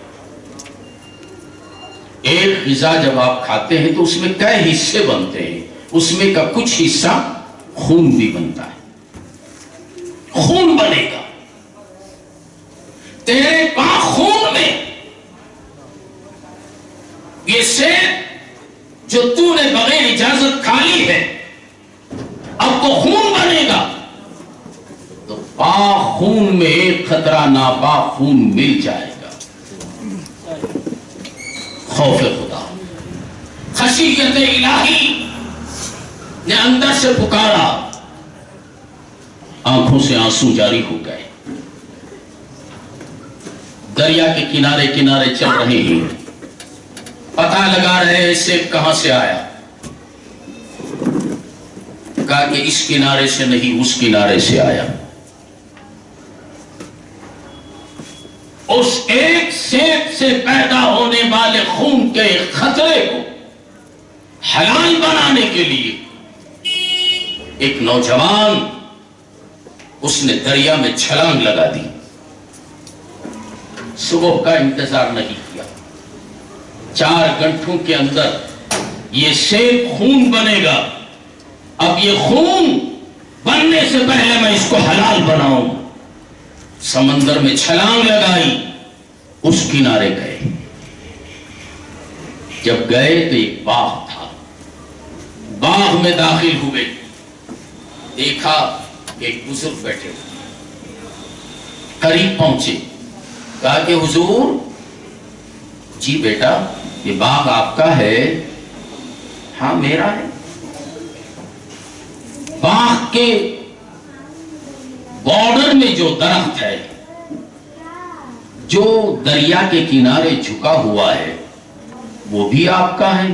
ایک غذا جب آپ کھاتے ہیں تو اس میں کئی حصے بنتے ہیں، اس میں کا کچھ حصہ خون بھی بنتا ہے. خون بنے گا. تیرے پاک خون میں یہ سیب جو تو نے بغیر اجازت کھا لی ہے، اب وہ خون بنے گا. تو پاک خون میں ایک خطرہ ناپاک خون مل جائے گا. خوف خدا، خشیت الہی نے اندر سے پکارا. آنکھوں سے آنسو جاری ہو گئے. دریا کے کنارے کنارے چل رہے ہیں، پتہ لگا رہے سے کہاں سے آیا. کہا کہ اس کنارے سے نہیں، اس کنارے سے آیا. اس ایک سیب سے پیدا ہونے والے خون کے خطرے کو حلال بنانے کے لیے ایک نوجوان اس نے دریا میں چھلانگ لگا دی. صبح کا انتظار نہیں کیا. 4 گھنٹوں کے اندر یہ سیب خون بنے گا. اب یہ خون بننے سے پہلے میں اس کو حلال بناؤں. سمندر میں چھلانگ لگائی، اس کنارے گئے. جب گئے تو ایک باغ تھا. باغ میں داخل ہوئے، دیکھا ایک بزرگ بیٹھے ہوئے. قریب پہنچے، کہا کہ حضور، جی بیٹا یہ باغ آپ کا ہے؟ ہاں میرا ہے. باغ کے بارڈر میں جو درخت ہے جو دریا کے کنارے جھکا ہوا ہے وہ بھی آپ کا ہے؟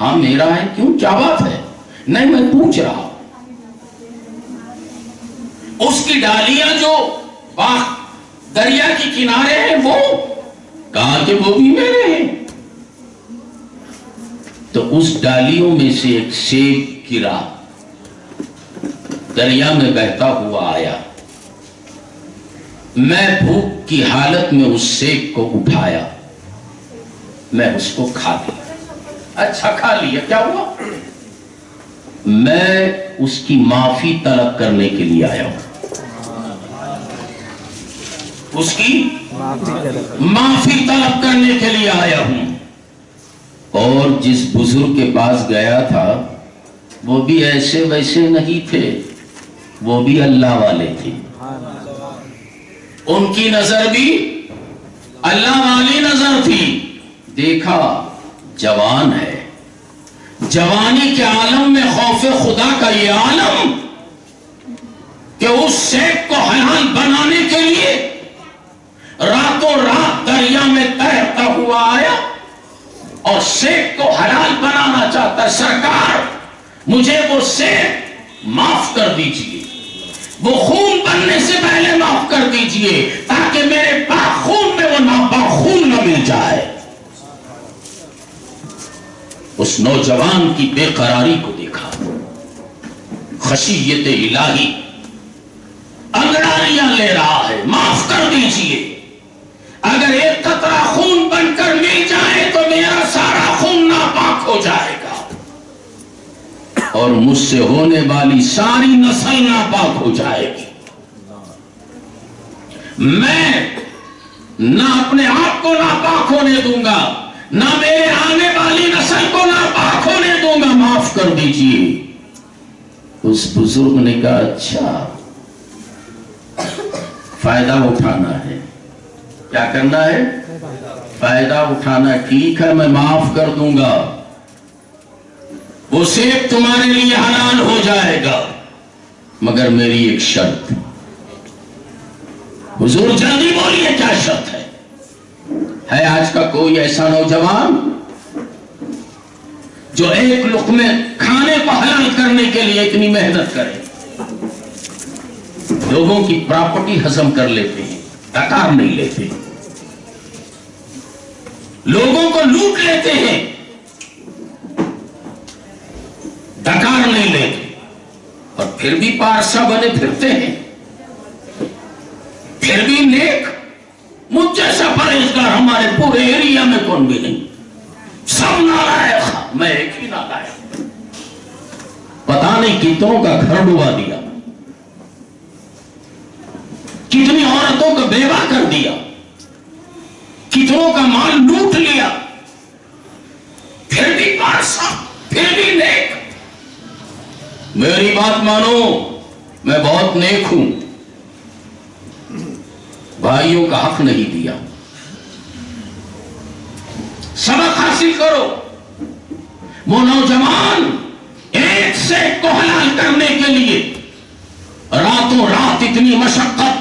ہاں میرا ہے. کیوں، کیا بات ہے؟ نہیں میں پوچھ رہا. اس کی ڈالیاں جو باغ دریا کے کنارے ہیں وہ؟ کہا کہ وہ بھی میرے ہیں. تو اس ڈالیوں میں سے ایک سیب گرا، دریا میں بہتا ہوا آیا. میں بھوک کی حالت میں اس سیب کو اٹھایا، میں اس کو کھا لیا. اچھا کھا لیا، کیا ہوا؟ میں اس کی معافی طلب کرنے کے لیے آیا ہوں. اس کی معافی طلب کرنے کے لیے آیا ہوں. اور جس بزرگ کے پاس گیا تھا وہ بھی ایسے ویسے نہیں تھے، وہ بھی اللہ والے تھے. ان کی نظر بھی اللہ والی نظر تھی، دیکھا جوان ہے، جوانی کے عالم میں خوف خدا کا یہ عالم کہ اس سیب کو حلال بنانے کے لیے راتوں رات دریا میں تیرتا ہوا آیا اور سیب کو حلال بنانا چاہتا ہے۔ سرکار مجھے وہ سیب معاف کر دیجئے، وہ خون بننے سے پہلے معاف کر دیجئے تاکہ میرے پاک خون میں وہ ناپاک خون نہ مل جائے۔ اس نوجوان کی بے قراری کو دیکھا، خشیت الہی انگڑائیاں لے رہا ہے، معاف کر دیجئے، اگر ایک قطرہ خون بن کر مل جائے تو میرا سارا خون ناپاک ہو جائے گا اور مجھ سے ہونے والی ساری نسل ناپاک ہو جائے گی۔ میں نہ اپنے آپ کو ناپاک ہونے دوں گا، نہ میرے آنے والی نسل کو ناپاک ہونے دوں گا، معاف کر دیجئے۔ اس بزرگ نے کہا اچھا فائدہ اٹھانا ہے، کیا کرنا ہے؟ فائدہ اٹھانا، ٹھیک ہے میں معاف کر دوں گا، وہ سیب تمہارے لیے حلال ہو جائے گا، مگر میری ایک شرط۔ حضور جلدی بولیے کیا شرط ہے آج کا کوئی ایسا نوجوان جو ایک لقمے کھانے کو حلال کرنے کے لیے اتنی محنت کرے؟ لوگوں کی پراپرٹی ہضم کر لیتے ہیں، ڈکار نہیں لیتے، لوگوں کو لوٹ لیتے ہیں، ڈکار نہیں لیتے، اور پھر بھی پارسا بنے پھرتے ہیں، پھر بھی نیک۔ مجھ جیسا پرہیزگار ہمارے پورے ایریا میں کون بھی نہیں، سب نالائق، میں ایک ہی نالائق، پتہ نہیں کتنوں کا گھر ڈبا دیا، کتنی عورتوں کو بیوہ کر دیا، کتنوں کا مال لوٹ لیا، پھر بھی پارسا، پھر بھی نیک۔ میری بات مانو، میں بہت نیک ہوں، بھائیوں کا حق نہیں دیا۔ سبق حاصل کرو۔ وہ نوجوان ایک سیب کو حلال کرنے کے لیے راتوں رات اتنی مشقت،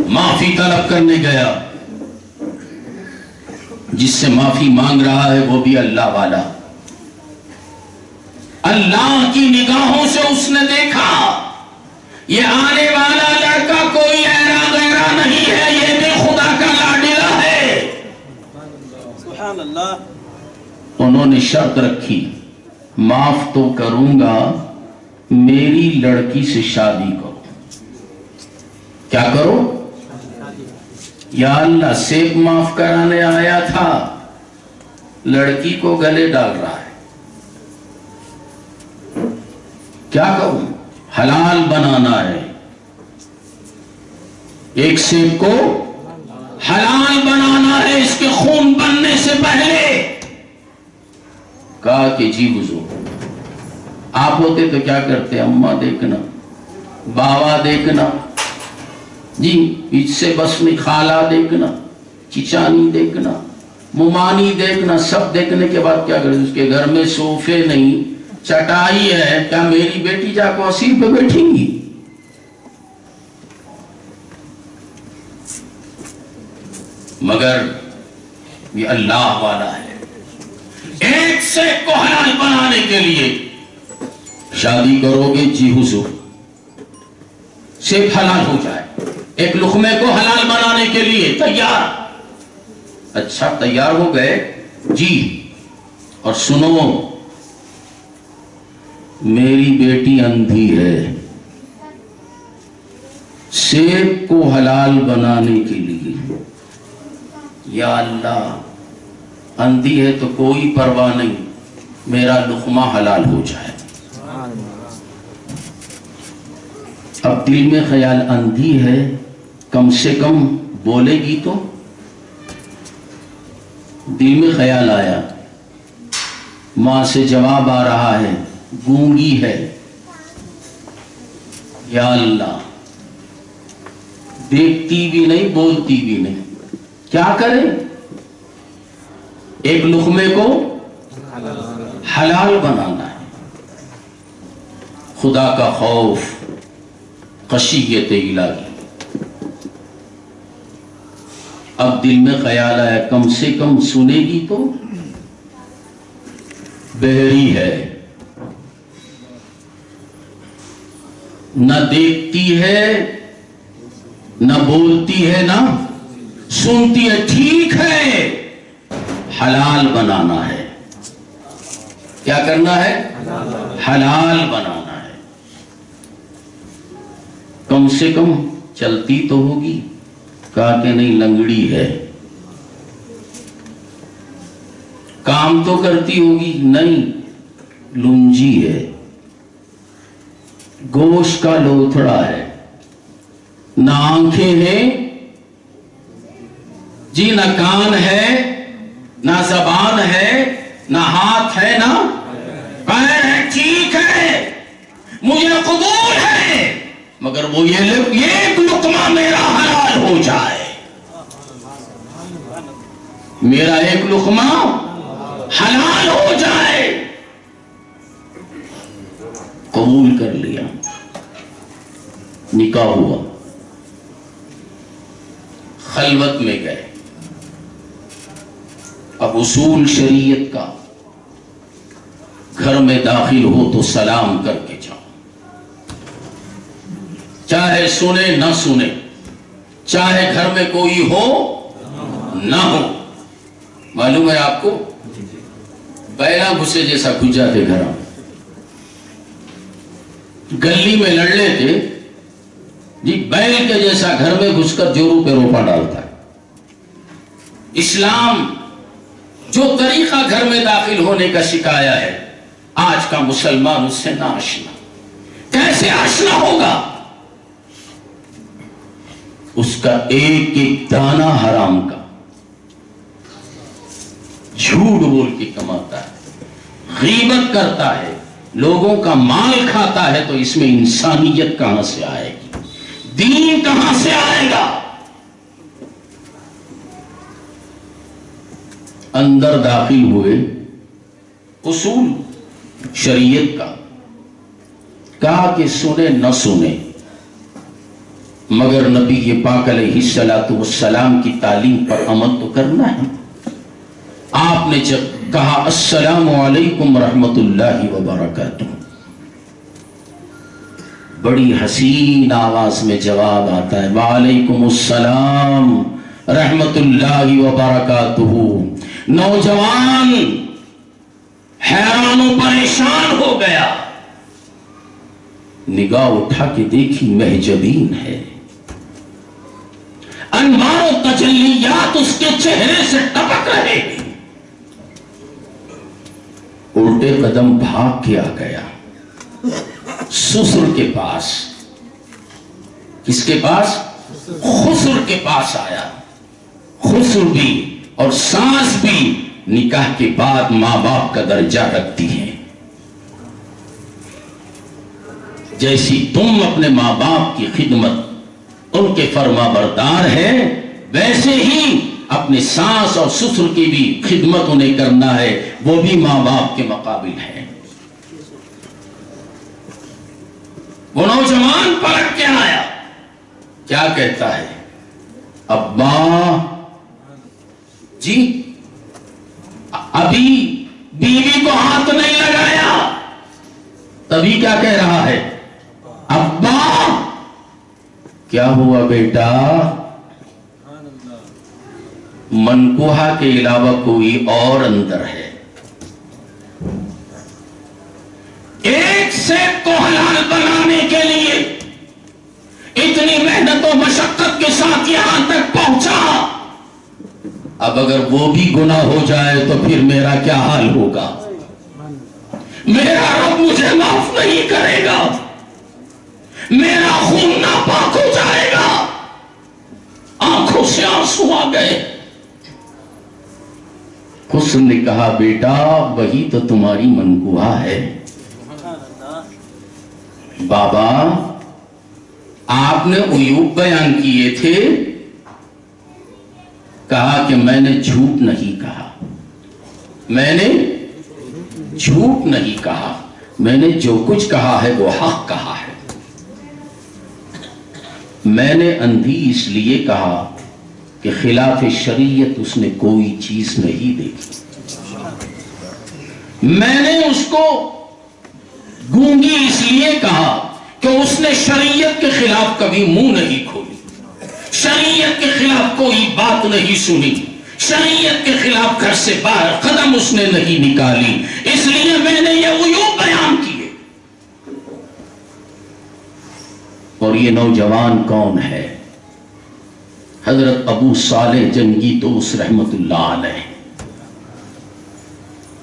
معافی طلب کرنے گیا، جس سے معافی مانگ رہا ہے وہ بھی اللہ والا۔ اللہ کی نگاہوں سے اس نے دیکھا یہ آنے والا لڑکا کوئی ایرا غیرا نہیں ہے، یہ بھی خدا کا لاڈلا ہے۔ سبحان اللہ۔ انہوں نے شرط رکھی، معاف تو کروں گا، میری لڑکی سے شادی کرو۔ کیا کرو؟ یا اللہ، سیب معاف کرانے آیا تھا، لڑکی کو گلے ڈال رہا ہے، کیا کروں؟ حلال بنانا ہے، ایک سیب کو حلال بنانا ہے اس کے خون بننے سے پہلے۔ کہا کہ جی حضور، آپ ہوتے تو کیا کرتے؟ اماں دیکھنا، باوا دیکھنا، جی اس سے بس میں خالہ دیکھنا، چچانی دیکھنا، ممانی دیکھنا، سب دیکھنے کے بعد کیا کرتے؟ اس کے گھر میں صوفے نہیں، چٹائی ہے، کیا میری بیٹی جا کو اسیر پہ بیٹھیں گی؟ مگر یہ اللہ والا ہے، ایک سیب کو حلال بنانے کے لیے شادی کرو گے؟ جی حضور، سیب حلال ہو جائے، ایک لقمے کو حلال بنانے کے لیے تیار۔ اچھا تیار ہو گئے؟ جی، اور سنو، میری بیٹی اندھی ہے، سیب کو حلال بنانے کے لیے، یا اللہ اندھی ہے تو کوئی پرواہ نہیں، میرا لقمہ حلال ہو جائے۔ اب دل میں خیال، اندھی ہے، کم سے کم بولے گی تو؟ دل میں خیال آیا، ماں سے جواب آ رہا ہے، گونگی ہے، یا اللہ دیکھتی بھی نہیں بولتی بھی نہیں، کیا کرے؟ ایک لقمے کو حلال بنانا ہے. خدا کا خوف، خشیت الہی. اب دل میں خیال آیا کم سے کم سنے گی تو بہری ہے، نہ دیکھتی ہے نہ بولتی ہے نہ سنتی ہے. ٹھیک ہے، حلال بنانا ہے. کیا کرنا ہے؟ حلال بنانا ہے. کم سے کم چلتی تو ہوگی. کہا کہ نہیں، لنگڑی ہے. کام تو کرتی ہوگی. نہیں، لنجی ہے. گوشت کا لوتھڑا ہے. نہ آنکھیں ہیں جی، نہ کان ہے، نہ زبان ہے، نہ ہاتھ ہے، نہ پیر ہے. ٹھیک ہے، مجھے قبول ہے، مگر وہ یہ ایک لقمہ میرا حلال ہو جائے. میرا ایک لقمہ حلال ہو جائے. قبول کر لیا، نکاح ہوا. خلوت میں گئے. اب اصول شریعت کا، گھر میں داخل ہو تو سلام کر کے جاؤ. چاہے سنے نہ سنے، چاہے گھر میں کوئی ہو نہ ہو. معلوم ہے آپ کو، بیلا گھسے جیسا گھس جاتے گھر. گلی میں لڑ لیتے جی، بیل کے جیسا گھر میں گھس کر جورو پہ روپا ڈالتا ہے. اسلام جو طریقہ گھر میں داخل ہونے کا سکھایا ہے، آج کا مسلمان اس سے نہ آشنا. کیسے آشنا ہوگا؟ اس کا ایک ایک دانہ حرام کا جھوٹ بول کے کماتا ہے، غیبت کرتا ہے، لوگوں کا مال کھاتا ہے. تو اس میں انسانیت کہاں سے آئے گی؟ دین کہاں سے آئے گا؟ اندر داخل ہوئے. اصول شریعت کا کہا کہ سنے نہ سنے، مگر نبی پاک علیہ السلام کی تعلیم پر عمل تو کرنا ہے. آپ نے جب کہا السلام علیکم رحمت اللہ وبرکاتہ، بڑی حسین آواز میں جواب آتا ہے وعلیکم السلام رحمت اللہ وبرکاتہ. نوجوان حیران و پریشان ہو گیا. نگاہ اٹھا کے دیکھی محجبین ہے، انوار و تجلیات اس کے چہرے سے ٹپک رہے ہیں. الٹے قدم بھاگ کے آ گیا سسر کے پاس. کس کے پاس؟ خسر کے پاس آیا. خسر بھی اور ساس بھی نکاح کے بعد ماں باپ کا درجہ رکھتی ہیں. جیسی تم اپنے ماں باپ کی خدمت، ان کے فرما بردار ہے، ویسے ہی اپنے ساس اور سسر کی بھی خدمت انہیں کرنا ہے. وہ بھی ماں باپ کے مقابل ہے. وہ نوجوان پلٹ کے آیا، کیا کہتا ہے؟ ابا جی، ابھی بیوی کو ہاتھ نہیں لگایا. تبھی کیا کہہ رہا ہے؟ ابا. کیا ہوا بیٹا؟ منکوہا کے علاوہ کوئی اور اندر ہے. ایک سیب کو حلال بنانے کے لیے اتنی محنت و مشقت کے ساتھ یہاں تک پہنچا. اب اگر وہ بھی گناہ ہو جائے تو پھر میرا کیا حال ہوگا؟ میرا رب مجھے معاف نہیں کرے گا، میرا خون ناپاک ہو جائے گا. آنکھوں سے آنسو آ گئے. خسر نے کہا بیٹا وہی تو تمہاری منکوہا ہے. بابا آپ نے عیوب بیان کیے تھے، کہا کہ میں نے جھوٹ نہیں کہا، میں نے جھوٹ نہیں کہا، میں نے جو کچھ کہا ہے وہ حق کہا ہے۔ میں نے اندھی اس لیے کہا کہ خلاف شریعت اس نے کوئی چیز نہیں دیکھی۔ میں نے اس کو گونگی اس لیے کہا کہ اس نے شریعت کے خلاف کبھی منہ نہیں کھولی، شریعت کے خلاف کوئی بات نہیں سنی، شریعت کے خلاف گھر سے باہر قدم اس نے نہیں نکالی، اس لیے میں نے یہ عیوب بیان کیے۔ اور یہ نوجوان کون ہے؟ حضرت ابو صالح جنگی دوست رحمت اللہ علیہ۔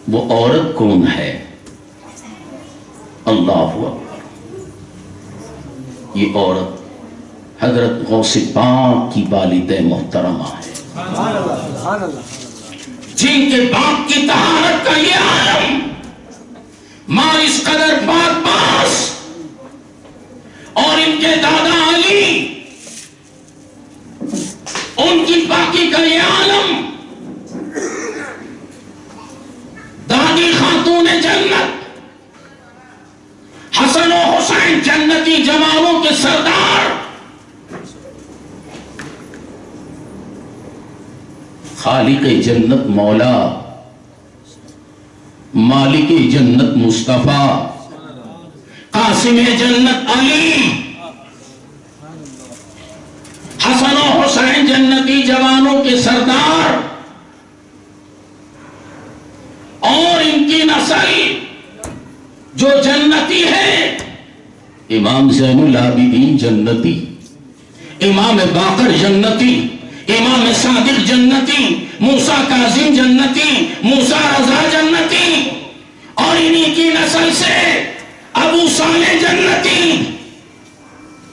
وہ عورت کون ہے؟ اللہ اکبر، یہ عورت حضرت غوث پاک کی والدہ محترمہ ہے، جن کے باپ کی طہارت کا یہ عالم، ماں اس قدر پاک باز، اور ان کے دادا علی ان کی پاکی کا یہ عالم، دادی خاتون جنت، حسن و حسین جنتی جوانوں کے سردار، خالق جنت مولا، مالک جنت مصطفیٰ، قاسم جنت علی، حسن و حسین جنتی جوانوں کے سردار، اور ان کی نسل جو جنتی ہے، امام زین العابدین جنتی، امام باقر جنتی، امام صادق جنتی، موسیٰ کاظم جنتی، موسیٰ رضا جنتی، اور انہی کی نسل سے ابو صالح جنتی،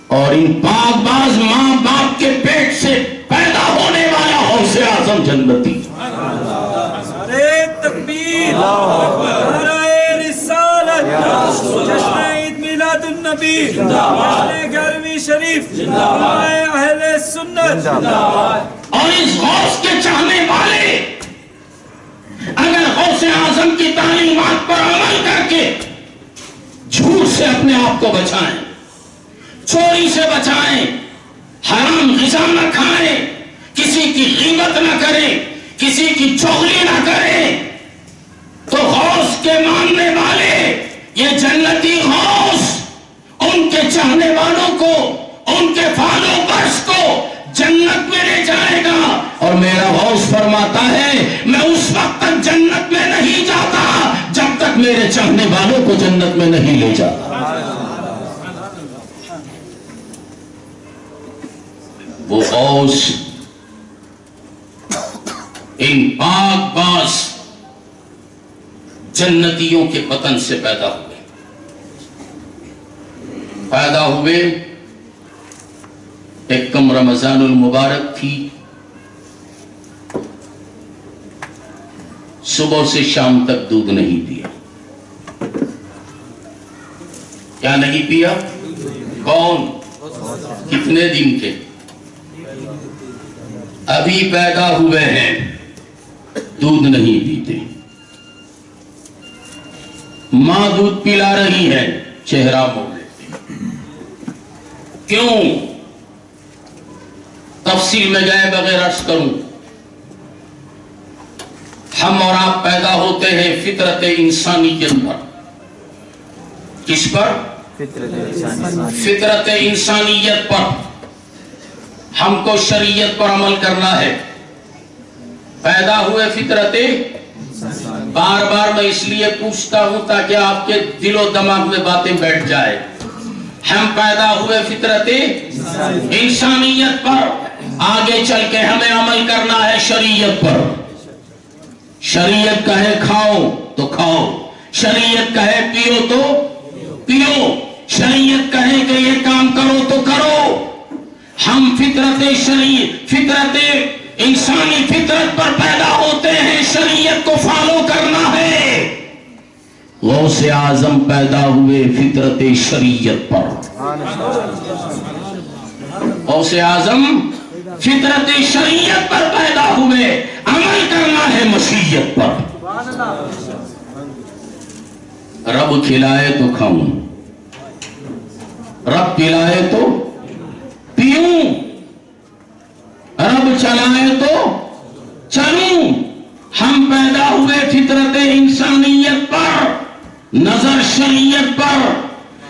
اور ان پاک باز ماں باپ کے پیٹ سے پیدا ہونے والا غوث اعظم جنتی۔ نعرہ تکبیر، نعرہ رسالت، جشن عید میلاد النبی، جشن 11ویں شریف، اہل سنت۔ اور اس غوث کے چاہنے والے اگر غوث اعظم کی تعلیمات پر عمل کر کے جھوٹ سے اپنے آپ کو بچائیں، چوری سے بچائیں، حرام غذا نہ کھائیں، کسی کی غیبت نہ کریں، کسی کی چغلی نہ کریں، تو غوث کے ماننے والے یہ جنتی غوث ان کے چاہنے والوں کو، ان کے فالوورز کو جنت میں لے جائے گا۔ اور میرا غوث فرماتا ہے میں اس وقت تک جنت میں نہیں جاتا جب تک میرے چاہنے والوں کو جنت میں نہیں لے جاتا۔ وہ غوث ان پاک باز جنتیوں کے وطن سے پیدا ہوئے۔ ایک کم رمضان المبارک تھی، صبح سے شام تک دودھ نہیں پیا۔ کیا نہیں پیا؟ کون؟ کتنے دن کے؟ ابھی پیدا ہوئے ہیں، دودھ نہیں پیتے۔ ماں دودھ پلا رہی ہے، چہرہ موڑ لیتے۔ کیوں؟ تفصیل میں گئے بغیر عرض کروں، ہم اور آپ پیدا ہوتے ہیں فطرت انسانیت پر۔ کس پر؟ فطرت انسانیت پر۔ ہم کو شریعت پر عمل کرنا ہے۔ پیدا ہوئے فطرت، بار بار میں اس لیے پوچھتا ہوں تاکہ آپ کے دل و دماغ میں باتیں بیٹھ جائے۔ ہم پیدا ہوئے فطرت انسانیت پر، آگے چل کے ہمیں عمل کرنا ہے شریعت پر۔ شریعت کہے کھاؤ تو کھاؤ، شریعت کہے پیو تو پیو، شریعت کہے کہ یہ کام کرو تو کرو۔ ہم فطرت انسانی فطرت پر پیدا ہوتے ہیں، شریعت کو فالو کرنا ہے۔ غوث اعظم پیدا ہوئے فطرت شریعت پر۔ غوث اعظم فطرت شریعت پر پیدا ہوئے، عمل کرنا ہے مشیت پر۔ رب کھلائے تو کھاؤں، رب پلائے تو پیوں، رب چلائے تو چلوں۔ ہم پیدا ہوئے فطرت انسانیت پر، نظر شریعت پر۔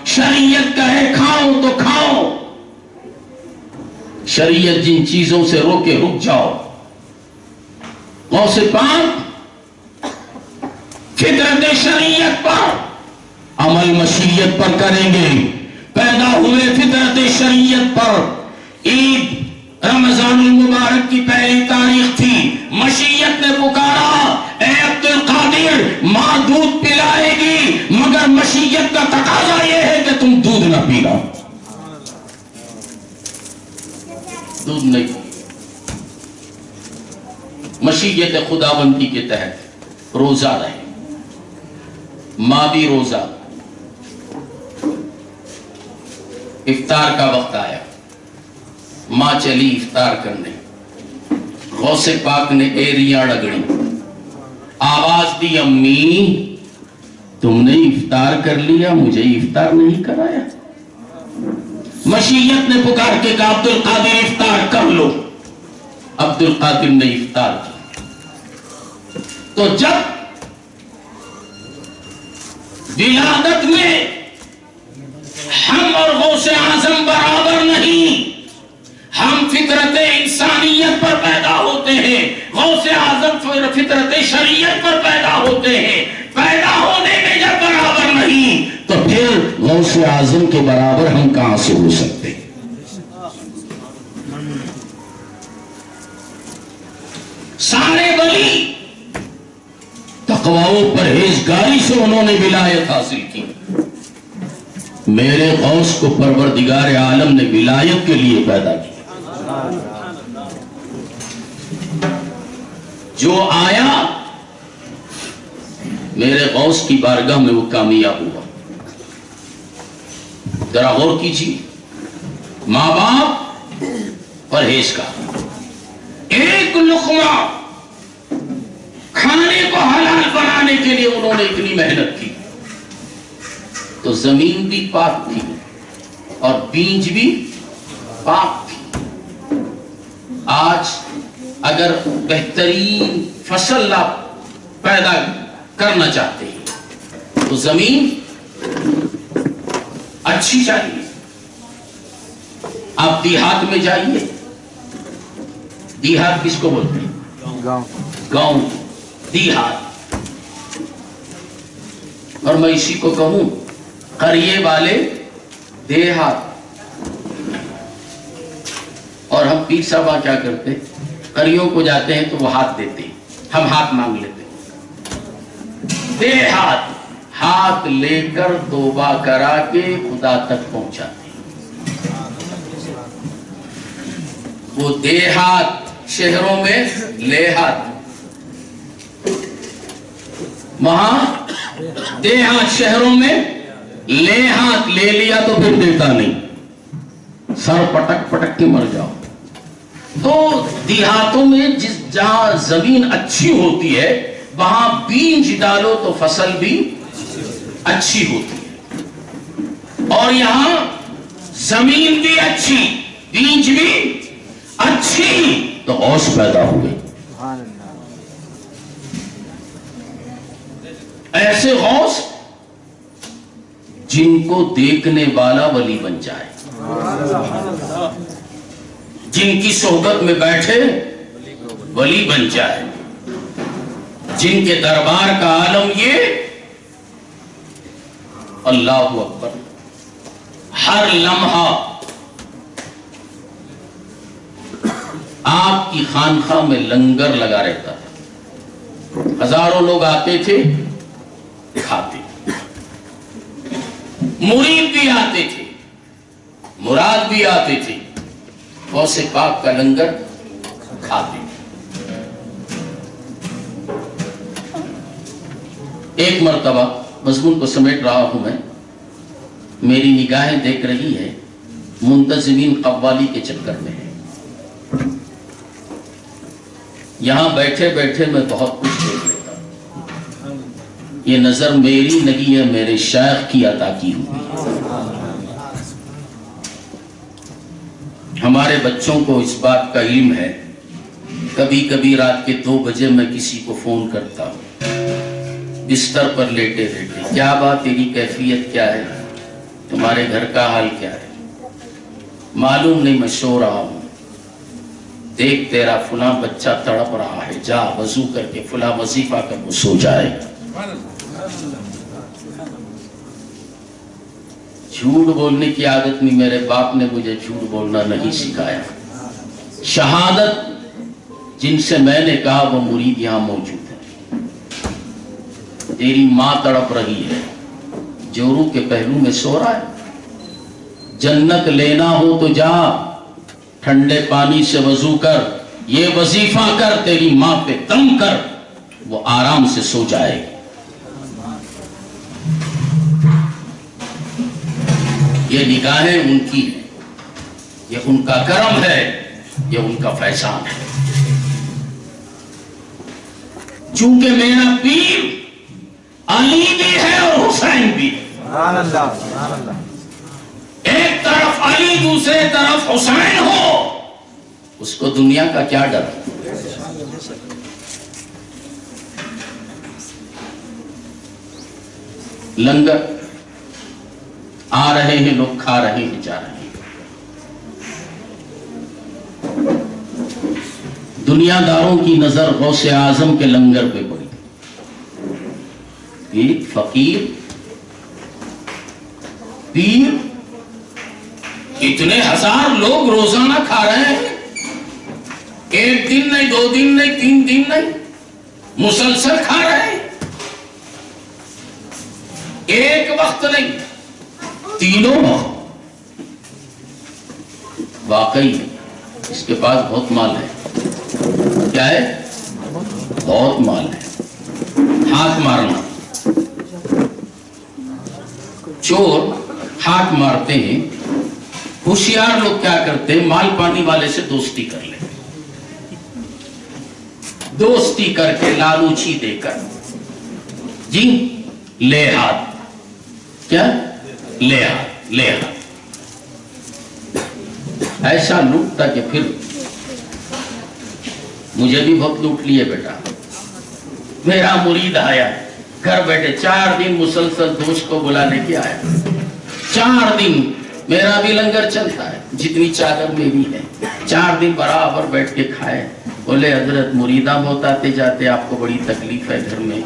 شریعت کہے کھاؤ تو کھاؤ، شریعت جن چیزوں سے روکے رک جاؤ۔ غوث پاک فطرت شریعت پر، عمل مشیت پر کریں گے۔ پیدا ہوئے فطرت شریعت پر۔ عید رمضان المبارک کی پہلی تاریخ تھی، مشیت نے پکارا اے عبد القادر ماں دودھ پلائے گی، مگر مشیت کا تقاضا یہ ہے کہ تم دودھ نہ پینا، دودھ نہیں۔ مشیت خداوندی کے تحت روزہ رہے، ماں بھی روزہ۔ افطار کا وقت آیا، ماں چلی افطار کرنے، غوث پاک نے ایریاں رگڑی، آواز دی امی تم نے افطار کر لیا، مجھے افطار نہیں کرایا۔ مشیت نے پکار کے کہا عبد القادر افطار کر لو۔ عبد القادر نے افطار کی۔ تو جب ولادت میں ہم اور غوث اعظم برابر نہیں، ہم فطرت انسانیت پر پیدا ہوتے ہیں، غوث اعظم فطرت شریعت پر پیدا ہوتے ہیں۔ پیدا ہونے میں جب برابر نہیں تو پھر غوث اعظم کے برابر ہم کہاں سے ہو سکتے؟ سارے ولی تقوی و پرہیزگاری سے انہوں نے ولایت حاصل کی۔ میرے غوث کو پروردگار عالم نے ولایت کے لیے پیدا کیا۔ جو آیا میرے غوث کی بارگاہ میں وہ کامیاب ہوا۔ ذرا غور کیجیے، ماں باپ پرہیز کا، ایک لقمہ کھانے کو حلال بنانے کے لیے انہوں نے اتنی محنت کی، تو زمین بھی پاک تھی اور بیج بھی پاک تھی۔ آج اگر بہترین فصل آپ پیدا کرنا چاہتے ہیں تو زمین اچھی چاہیے۔ آپ دیہات میں جائیے، دیہات کس کو بولتے ہیں؟ گاؤں، دیہات۔ اور میں اسی کو کہوں قریے والے دیہات۔ اور ہم پیر صاحب کیا کرتے، قریوں کو جاتے ہیں تو وہ ہاتھ دیتے ہیں، ہم ہاتھ مانگ لیتے ہیں۔ دیہات ہاتھ لے کر توبہ کرا کے خدا تک پہنچاتے ہیں۔ وہ دیہات، شہروں میں لیہات، وہاں دیہات، شہروں میں لیہات، لے لیا تو پھر دیتا نہیں، سر پٹک پٹک کے مر جاؤ۔ تو دیہاتوں میں جہاں زمین اچھی ہوتی ہے وہاں بیج ڈالو تو فصل بھی اچھی ہوتی ہے، اور یہاں زمین بھی اچھی، بیج بھی اچھی، تو غوث پیدا ہوئے۔ ایسے غوث جن کو دیکھنے والا ولی بن جائے، جن کی صحبت میں بیٹھے ولی بن جائے، جن کے دربار کا عالم یہ اللہ اکبر، ہر لمحہ آپ کی خانقاہ میں لنگر لگا رہتا تھا، ہزاروں لوگ آتے تھے کھاتے، مرید بھی آتے تھے، مراد بھی آتے تھے، غوث پاک کا لنگر کھاتے۔ ایک مرتبہ، مضمون کو سمیٹ رہا ہوں میں، میری نگاہیں دیکھ رہی ہے منتظمین قوالی کے چکر میں ہے۔ یہاں بیٹھے بیٹھے میں بہت کچھ دیکھ لیتا ہوں. یہ نظر میری نہیں ہے، میرے شیخ کی عطا کی ہوئی. ہمارے بچوں کو اس بات کا علم ہے. کبھی کبھی رات کے 2 بجے میں کسی کو فون کرتا ہوں، بستر پر لیٹے لیٹے، کیا بات، تیری کیفیت کیا ہے، تمہارے گھر کا حال کیا ہے؟ معلوم نہیں، میں سو رہا ہوں. دیکھ تیرا فلاں بچہ تڑپ رہا ہے، جا وضو کر کے فلاں وظیفہ کر وہ سو جائے. جھوٹ بولنے کی عادت نہیں، میرے باپ نے مجھے جھوٹ بولنا نہیں سکھایا. شہادت جن سے میں نے کہا وہ مرید یہاں موجود ہے. تیری ماں تڑپ رہی ہے، جورو کے پہلو میں سو رہا ہے. جنت لینا ہو تو جا، ٹھنڈے پانی سے وضو کر، یہ وظیفہ کر، تیری ماں پہ دم کر، وہ آرام سے سو جائے گی. یہ نگاہیں ان کی ہیں، یہ ان کا کرم ہے، یہ ان کا فیضان ہے. چونکہ میرا پیر علی بھی ہے اور حسین بھی ہے. سبحان اللہ، سبحان اللہ. ایک طرف علی دوسرے طرف حسین ہو، اس کو دنیا کا کیا ڈر. لنگر آ رہے ہیں، لوگ کھا رہے ہیں، جا رہے ہیں. دنیا داروں کی نظر غوث اعظم کے لنگر پہ پڑی. ایک فقیر پیر، اتنے ہزار لوگ روزانہ کھا رہے ہیں، ایک دن نہیں، 2 دن نہیں، 3 دن نہیں، مسلسل کھا رہے ہیں. ایک وقت نہیں، تینوں وقت. واقعی اس کے پاس بہت مال ہے. کیا ہے؟ بہت مال ہے. ہاتھ مارنا، چور ہاتھ مارتے ہیں. ہوشیار لوگ کیا کرتے ہیں؟ مال پانی والے سے دوستی کر لیں، دوستی کر کے لالوچی دے کر، جی لے ہاتھ، کیا لے ہاتھ، لے ہاتھ. ایسا لوٹتا کہ پھر مجھے بھی بہت لوٹ لیے بیٹا. میرا مرید آیا گھر بیٹھے 4 دن مسلسل دوست کو بلانے کے آیا. 4 دن میرا بھی لنگر چلتا ہے، جتنی چادر میری ہے. 4 دن برابر بیٹھ کے کھائے. بولے حضرت مریدہ بہت آتے جاتے، آپ کو بڑی تکلیف ہے گھر میں،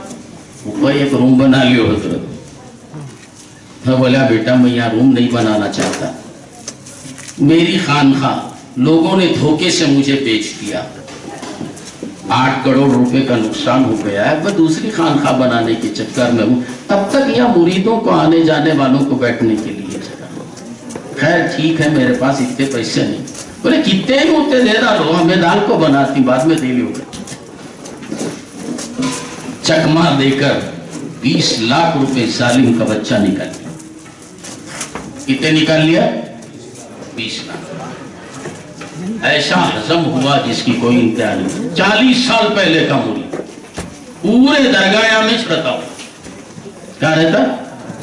کوئی ایک روم بنا لیو حضرت. میں بولا بیٹا میں یہاں روم نہیں بنانا چاہتا، میری خانخواہ لوگوں نے دھوکے سے مجھے بیچ دیا، 8 کروڑ روپے کا نقصان ہو گیا ہے. میں دوسری خانخواہ بنانے کے چکر میں ہوں، تب تک یہاں مریدوں کو آنے جانے والوں کو بیٹھنے کے لیے جگہ. خیر ٹھیک ہے، میرے پاس اتنے پیسے نہیں. بولے کتنے ہی ہوتے دے ڈالو، ہمیں دال کو بناتی بعد میں دے لیو. چکما دے کر 20 لاکھ روپے ظالم کا بچہ نکال لیا. کتنے نکال لیا؟ 20 لاکھ. ایسا ہضم ہوا جس کی کوئی انتہا نہیں. 40 سال پہلے کا مرید پورے درگاہ میں رہتا ہوں. کیا رہتا؟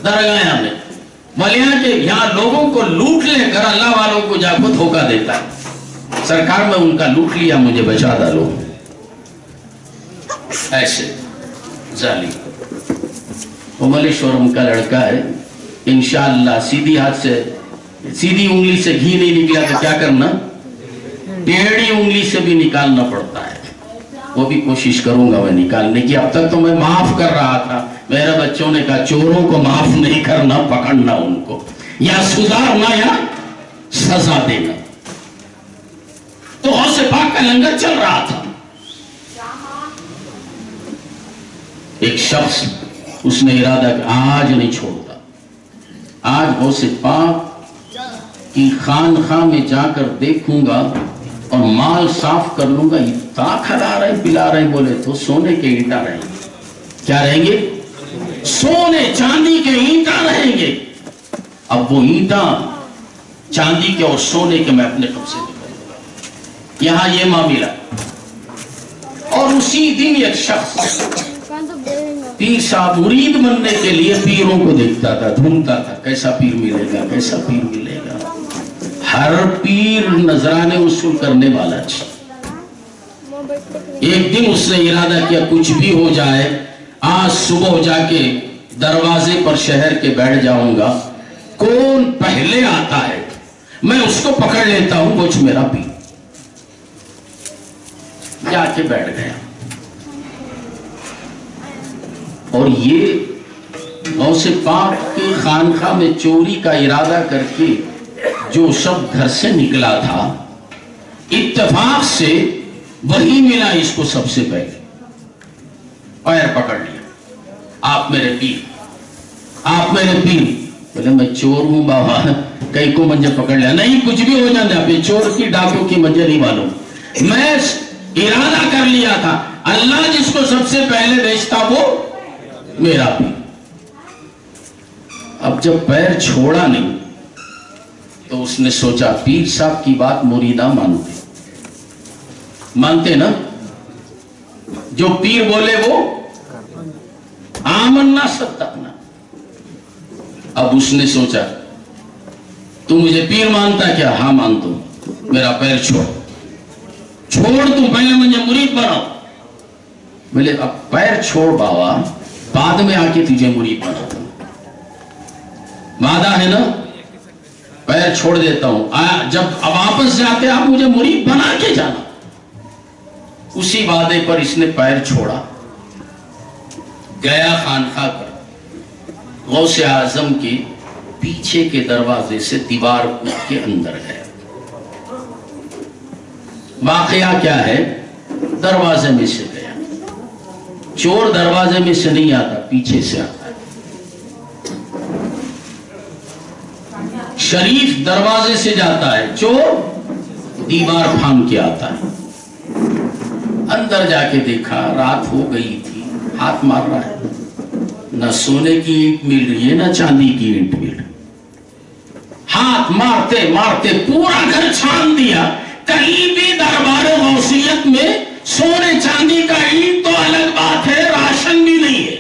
درگاہ میں. ملیاں کے یہاں لوگوں کو لوٹ لے کر اللہ والوں کو جا کو دھوکہ دیتا ہے. سرکار میں ان کا لوٹ لیا، مجھے بچا ڈالو. ایسے ظالم. وہ ملیشورم کا لڑکا ہے، انشاءاللہ سیدھی ہاتھ سے، سیدھی انگلی سے گھی نہیں نکلا تو کیا کرنا؟ ٹیڑھی انگلی سے بھی نکالنا پڑتا ہے. وہ بھی کوشش کروں گا میں نکالنے کی. اب تک تو میں معاف کر رہا تھا، میرے بچوں نے کہا چوروں کو معاف نہیں کرنا، پکڑنا ان کو، یا سدھارنا یا سزا دینا. تو غوث پاک کا لنگر چل رہا تھا. ایک شخص اس نے ارادہ کہ آج نہیں چھوڑتا، آج غوث پاک کی خانخواہ میں جا کر دیکھوں گا اور مال صاف کر لوں گا. اتنا کھلا رہے پلا رہے، بولے تو سونے کے اینٹا رہیں گے. کیا رہیں گے؟ سونے چاندی کے اینٹا رہیں گے. اب وہ اینٹا چاندی کے اور سونے کے میں اپنے قبضے میں کروں گا. یہاں یہ معاملہ اور اسی دن ایک شخص پیر صاحب مرید بننے کے لیے پیروں کو دیکھتا تھا، ڈھونڈتا تھا کیسا پیر ملے گا، کیسا پیر ملے گا. ہر پیر نذرانے وصول کرنے والا تھا. ایک دن اس نے ارادہ کیا کچھ بھی ہو جائے آج صبح جا کے دروازے پر شہر کے بیٹھ جاؤں گا، کون پہلے آتا ہے میں اس کو پکڑ لیتا ہوں، کچھ میرا پیر. جا کے بیٹھ گیا اور یہ غوث پاک کے خانقاہ میں چوری کا ارادہ کر کے جو شب گھر سے نکلا تھا، اتفاق سے وہی ملا اس کو سب سے پہلے. پیر پکڑ لیا، آپ میرے پیر، آپ میرے پیر. بولے میں چور ہوں بابا، کئی کو مجھے پکڑ لیا. نہیں کچھ بھی ہو جانا، آپ چور کی ڈاکوں کی مجھے نہیں معلوم، میں ارادہ کر لیا تھا اللہ جس کو سب سے پہلے بیچتا وہ میرا پیر. اب جب پیر چھوڑا نہیں تو اس نے سوچا پیر صاحب کی بات مریدہ مانتے نا، جو پیر بولے وہ آمنا صدقنا. اب اس نے سوچا تو مجھے پیر مانتا کیا؟ ہاں مانتا ہوں، میرا پیر چھوڑ تو پہلے مجھے مرید بناؤ. بولے اب پیر چھوڑ بابا، بعد میں آ کے تجھے مرید بناتا ہوں، وعدہ ہے نا، پیر چھوڑ دیتا ہوں، جب اب واپس جاتے آپ مجھے مرید بنا کے جانا. اسی وعدے پر اس نے پیر چھوڑا، گیا خانقاہ پر، غوث اعظم کے پیچھے کے دروازے سے دیوار کود کے اندر گیا. واقعہ کیا ہے؟ دروازے میں سے گیا، چور دروازے میں سے نہیں آتا، پیچھے سے آتا ہے. شریف دروازے سے جاتا ہے، چور دیوار پھاند کے آتا ہے. اندر جا کے دیکھا رات ہو گئی تھی، ہاتھ مار رہا ہے، نہ سونے کی اینٹ مل رہی ہے نہ چاندی کی اینٹ مل رہی. ہاتھ مارتے مارتے پورا گھر چھان دیا، کہیں بھی دربار غوثیت میں سونے چاندی کا اینٹ تو الگ بات ہے، راشن بھی نہیں ہے.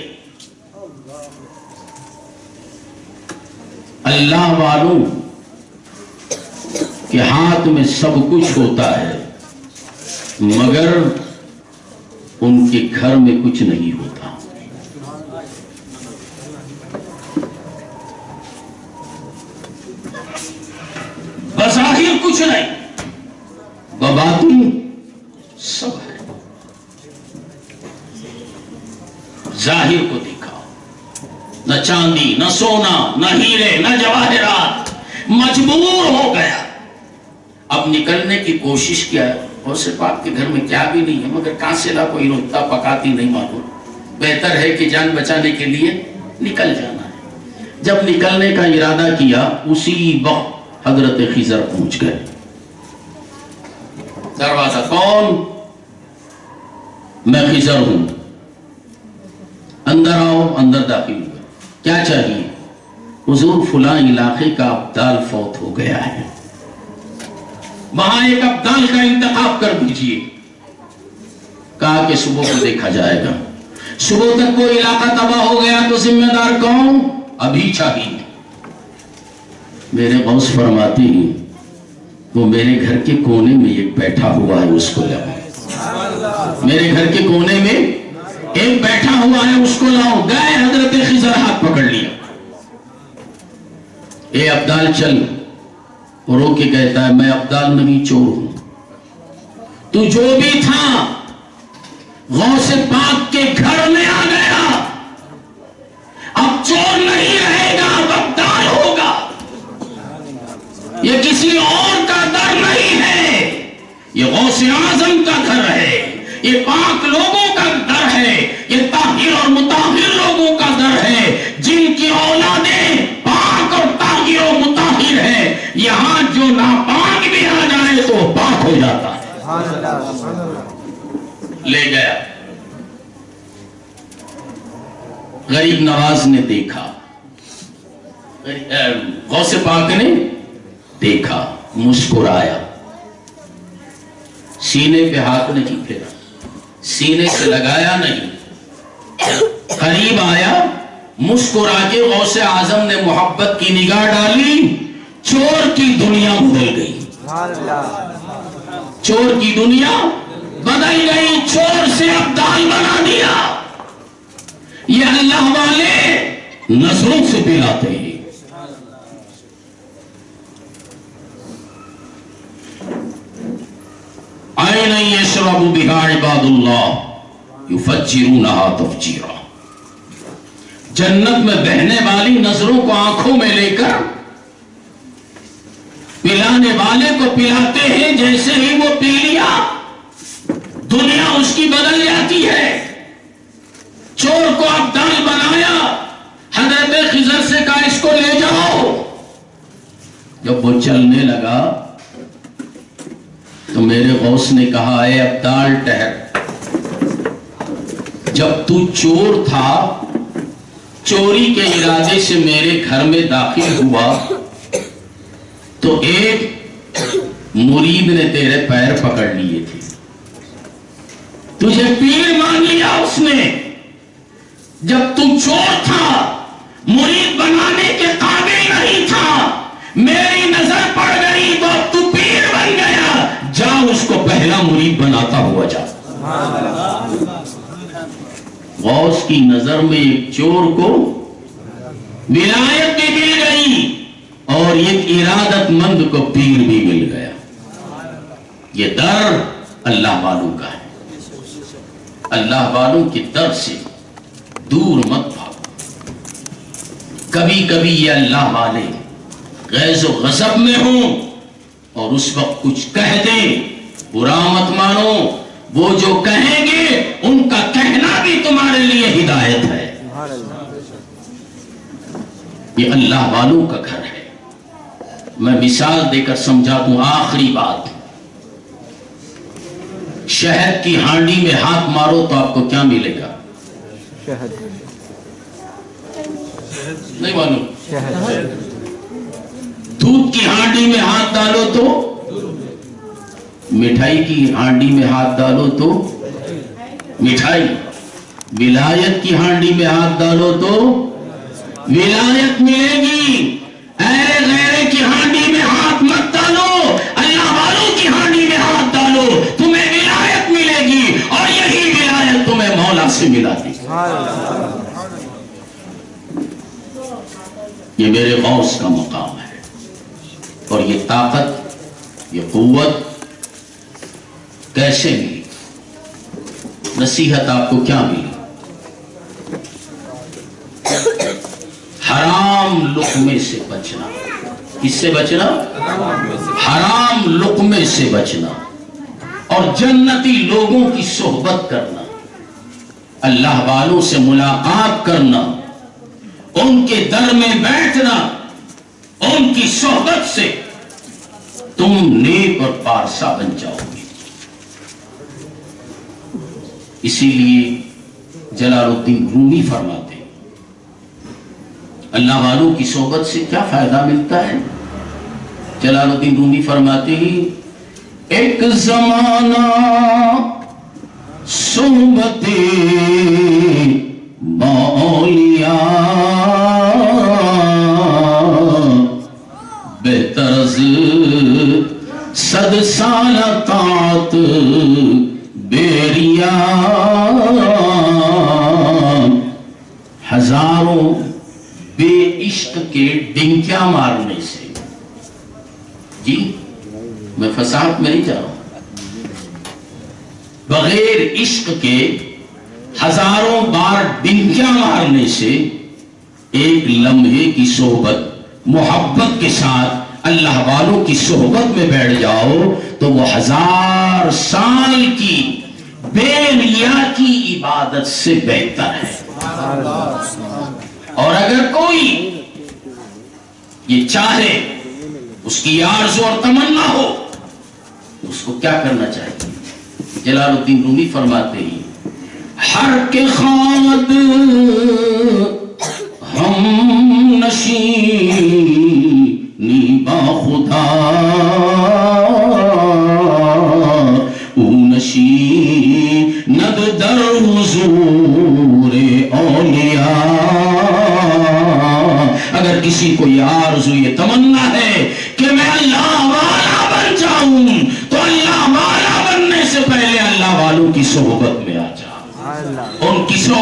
اللہ والوں کے ہاتھ میں سب کچھ ہوتا ہے مگر ان کے گھر میں کچھ نہیں ہوتا. بظاہر کچھ نہیں، بباطن سب ہے. ظاہر کو دکھاؤ، نہ چاندی نہ سونا نہ ہیرے نہ جواہرات. مجبور ہو گیا، اب نکلنے کی کوشش کیا. غوث پاک کے گھر میں کیا بھی نہیں ہے مگر کانسلا کوئی روتا پکاتی نہیں معلوم. بہتر ہے کہ جان بچانے کے لیے نکل جانا ہے. جب نکلنے کا ارادہ کیا اسی وقت حضرت خضر پہنچ گئے. دروازہ کون؟ میں خضر ہوں، اندر آؤ. اندر داخل ہوئے. کیا چاہیے؟ حضور فلاں علاقے کا ابدال فوت ہو گیا ہے، وہاں ایک ابدال کا انتخاب کر دیجئے. کہا کہ صبح کو دیکھا جائے گا. صبح تک وہ علاقہ تباہ ہو گیا تو ذمہ دار کون؟ ابھی چاہیے. میرے غوث فرماتے ہیں وہ میرے گھر کے کونے میں ایک بیٹھا ہوا ہے، اس کو لاؤ. میرے گھر کے کونے میں ایک بیٹھا ہوا ہے، اس کو لاؤ. گئے، حضرت خضر ہاتھ پکڑ لیا. اے ابدال چل. رو کے کہتا ہے میں ابدال نہیں، چور ہوں. تو جو بھی تھا غوث پاک کے گھر میں آ گیا، اب چور نہیں رہے گا، اب ابدال ہوگا. یہ کسی اور کا در نہیں ہے، یہ غوث اعظم کا گھر ہے، یہ پاک لوگوں کا در ہے، یہ طاہر اور مطہر لوگوں کا در ہے، جن کی اولادیں پاک اور طاہر و مطہر ہے. یہاں جو ناپاک بھی آ جائے تو پاک ہو جاتا ہے. لے گیا. غریب نواز نے دیکھا، غوث پاک نے دیکھا، مسکرایا، سینے پہ ہاتھ نہیں پھیرا. سینے سے لگایا نہیں، قریب آیا، مسکرا کے غوث اعظم نے محبت کی نگاہ ڈالی، چور کی دنیا بدل گئی، چور کی دنیا بدل گئی، چور سے ابدال بنا دیا۔ یہ اللہ والے نظروں سے پلاتے ہیں۔ عین یشرب بہا عباد اللہ یفجرونہا تفجیرا، جنت میں بہنے والی نظروں کو آنکھوں میں لے کر پلانے والے کو پلاتے ہیں، جیسے ہی وہ پی لیا دنیا اس کی بدل جاتی ہے۔ چور کو ابدال بنایا، حضرت خضر سے کہا اس کو لے جاؤ۔ جب وہ چلنے لگا تو میرے غوث نے کہا اے ابدال ٹہر، جب تو چور تھا، چوری کے ارادے سے میرے گھر میں داخل ہوا تو ایک مرید نے تیرے پیر پکڑ لیے تھے، تجھے پیر مان لیا اس نے۔ جب تم چور تھا، مرید بنانے کے قابل نہیں تھا، میری نظر پڑ گئی تو اب تو پیر بن گیا، جا اس کو پہلا مرید بناتا ہوا جا۔ غوث کی نظر میں ایک چور کو ولایت بھی مل گئی اور ایک ارادت مند کو پیر بھی مل گیا۔ یہ در اللہ والوں کا ہے، اللہ والوں کے در سے دور مت بھاگو۔ کبھی کبھی یہ اللہ والے غیظ و غضب میں ہوں اور اس وقت کچھ کہہ دیں، برا مت مانو، وہ جو کہیں گے ان کا کہنا بھی تمہارے لیے ہدایت ہے۔ یہ اللہ والوں کا گھر ہے۔ میں مثال دے کر سمجھا دوں، آخری بات، شہد کی ہانڈی میں ہاتھ مارو تو آپ کو کیا ملے گا؟ نہیں معلوم؟ دودھ کی ہانڈی میں ہاتھ ڈالو تو، مٹھائی کی ہانڈی میں ہاتھ ڈالو تو مٹھائی، ولایت کی ہانڈی میں ہاتھ ڈالو تو ولایت ملے گی۔ اے غیرے کی ہانڈی میں ہاتھ مت ڈالو، اللہ والوں کی ہانڈی میں ہاتھ ڈالو، تمہیں ولایت ملے گی اور یہی ولایت تمہیں مولا سے ملا دی۔ یہ میرے غوث کا مقام ہے، اور یہ طاقت، یہ قوت کیسے ملی؟ نصیحت آپ کو کیا ملی؟ حرام لقمے سے بچنا۔ کس سے بچنا؟ حرام لقمے سے بچنا، اور جنتی لوگوں کی صحبت کرنا، اللہ والوں سے ملاقات کرنا، ان کے در میں بیٹھنا، ان کی صحبت سے تم نیک اور پارسا بن جاؤ گے۔ اسی لیے جلال الدین رومی فرماتے ہیں اللہ والوں کی صحبت سے کیا فائدہ ملتا ہے؟ جلال الدین رومی فرماتے ہیں ایک زمانہ صحبت باولیاء بہتر از 100 سالہ طاعت بیریا، ہزاروں بے عشق کے ڈنکیاں مارنے سے، جی میں فساد میں نہیں جا رہا ہوں، بغیر عشق کے ہزاروں بار ڈنکیاں مارنے سے ایک لمحے کی صحبت، محبت کے ساتھ اللہ والوں کی صحبت میں بیٹھ جاؤ تو وہ 1000 سال کی بے ریا کی عبادت سے بہتر ہے۔ اور اگر کوئی یہ چاہے، اس کی آرزو اور تمنا ہو، اس کو کیا کرنا چاہیے؟ جلال الدین رومی فرماتے ہیں ہر کے خامد ہم نشینی با خدا، او نشیند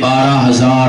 12,000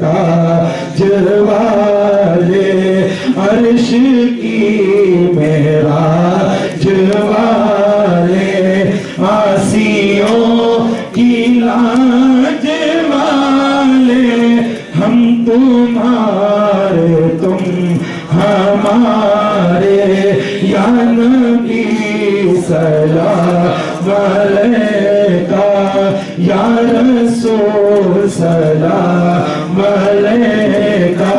تاج والے، عرش کی معراج والے، آسیوں کی لاج والے، ہم تمہارے تم ہمارے، یا نبی سلام علیکہ، یا رسول سلام علیکہ،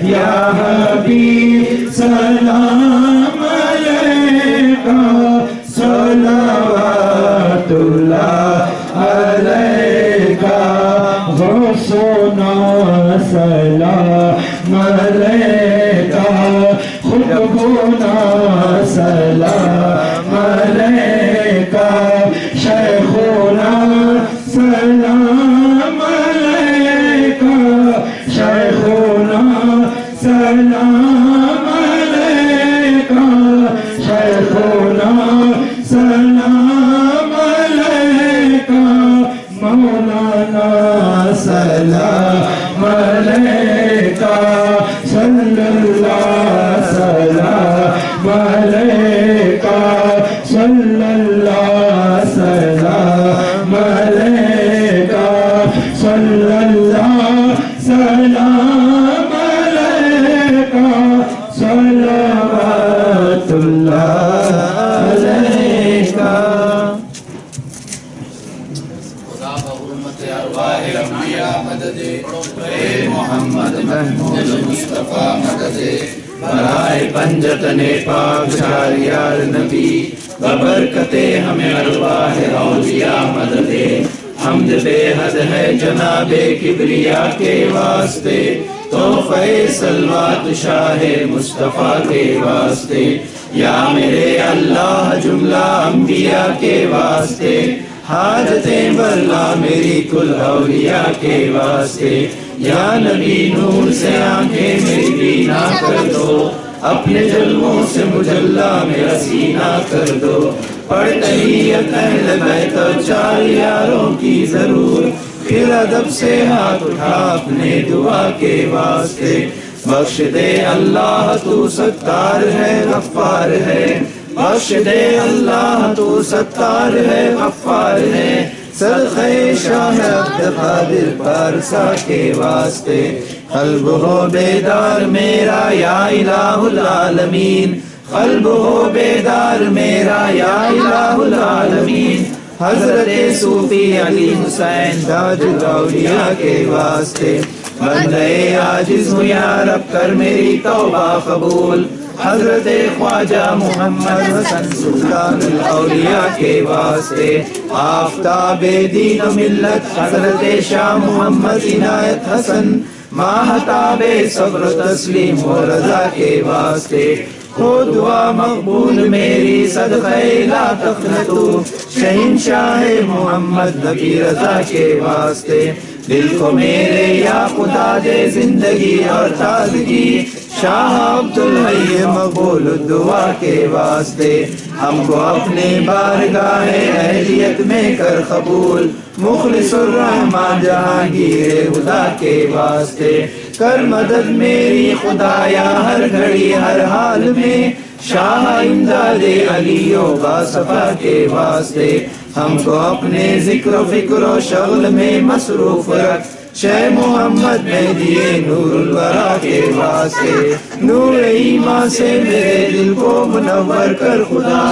یا حبیب سلام علیکہ، صلوات اللہ علیکہ، غوثنا سلام علیکہ، خطبنا سلام علیکہ، شیخنا سلام علیکہ، شیخنا سلام علیکہ، شیخنا سلام علیکہ، مولانا سلام علیکہ، صلی اللہ سلام علیکہ، صلی اللہ سلام علیکہ، صلی اللہ سلام علیکہ، صلوات اللہ علیکہ۔ محمد محمود مصطفیٰ مدد برائے پنجتن پاک شاریار نبی، ببرکت ہمیں ارواح اولیاء مدد، حمد بے حد ہے جناب کبریا کے واسطے، تحفہ سلوات شاہ مصطفیٰ کے واسطے، یا میرے اللہ جملہ انبیاء کے واسطے، حاجتیں برلا میری کل اولیاء کے واسطے، یا نبی نور سے آنکھیں میری بینا کر دو، اپنے جلووں سے مجلہ میرا سینہ کر دو، پڑھ تحیت اہل بیت اور چار یاروں کی ضرور، پھر ادب سے ہاتھ اٹھا اپنے دعا کے واسطے، بخش دے اللہ تو ستار ہے غفار ہے، بخش دے اللہ تو ستار ہے غفار ہے، صدقہ شاہ عبد قادر پارسا کے واسطے، قلب ہو بیدار میرا یا الہ العالمین، قلب ہو بیدار میرا یا الہ العالمین، حضرت صوفی علی حسین تاج الاولیاء کے واسطے، بندے عاجز ہوں یا رب کر میری توبہ قبول، حضرت خواجہ محمد حسن سلطان الاولیاء کے واسطے، آفتاب دین و ملت حضرت شاہ محمد عنایت حسن، ماہتاب صبر و تسلیم و رضا کے واسطے، ہو دعا مقبول میری صدقہ لا تقنطو، شہنشاہ محمد نبی رضا کے واسطے، دل کو میرے یا خدا دے زندگی اور تازگی، شاہ عبدالحی مقبول الدعا کے واسطے، ہم کو اپنے بارگاہ اہلیت میں کر قبول، مخلص الرحمن جہانگیر خدا کے واسطے، کر مدد میری خدایا ہر گھڑی ہر حال میں، شاہ امداد علی و باصفا کے واسطے، ہم کو اپنے ذکر و فکر و شغل میں مصروف رکھ، شہ محمد مہدی نور الورا کے واسطے، نور ایمان سے میرے دل کو منور کر خدا،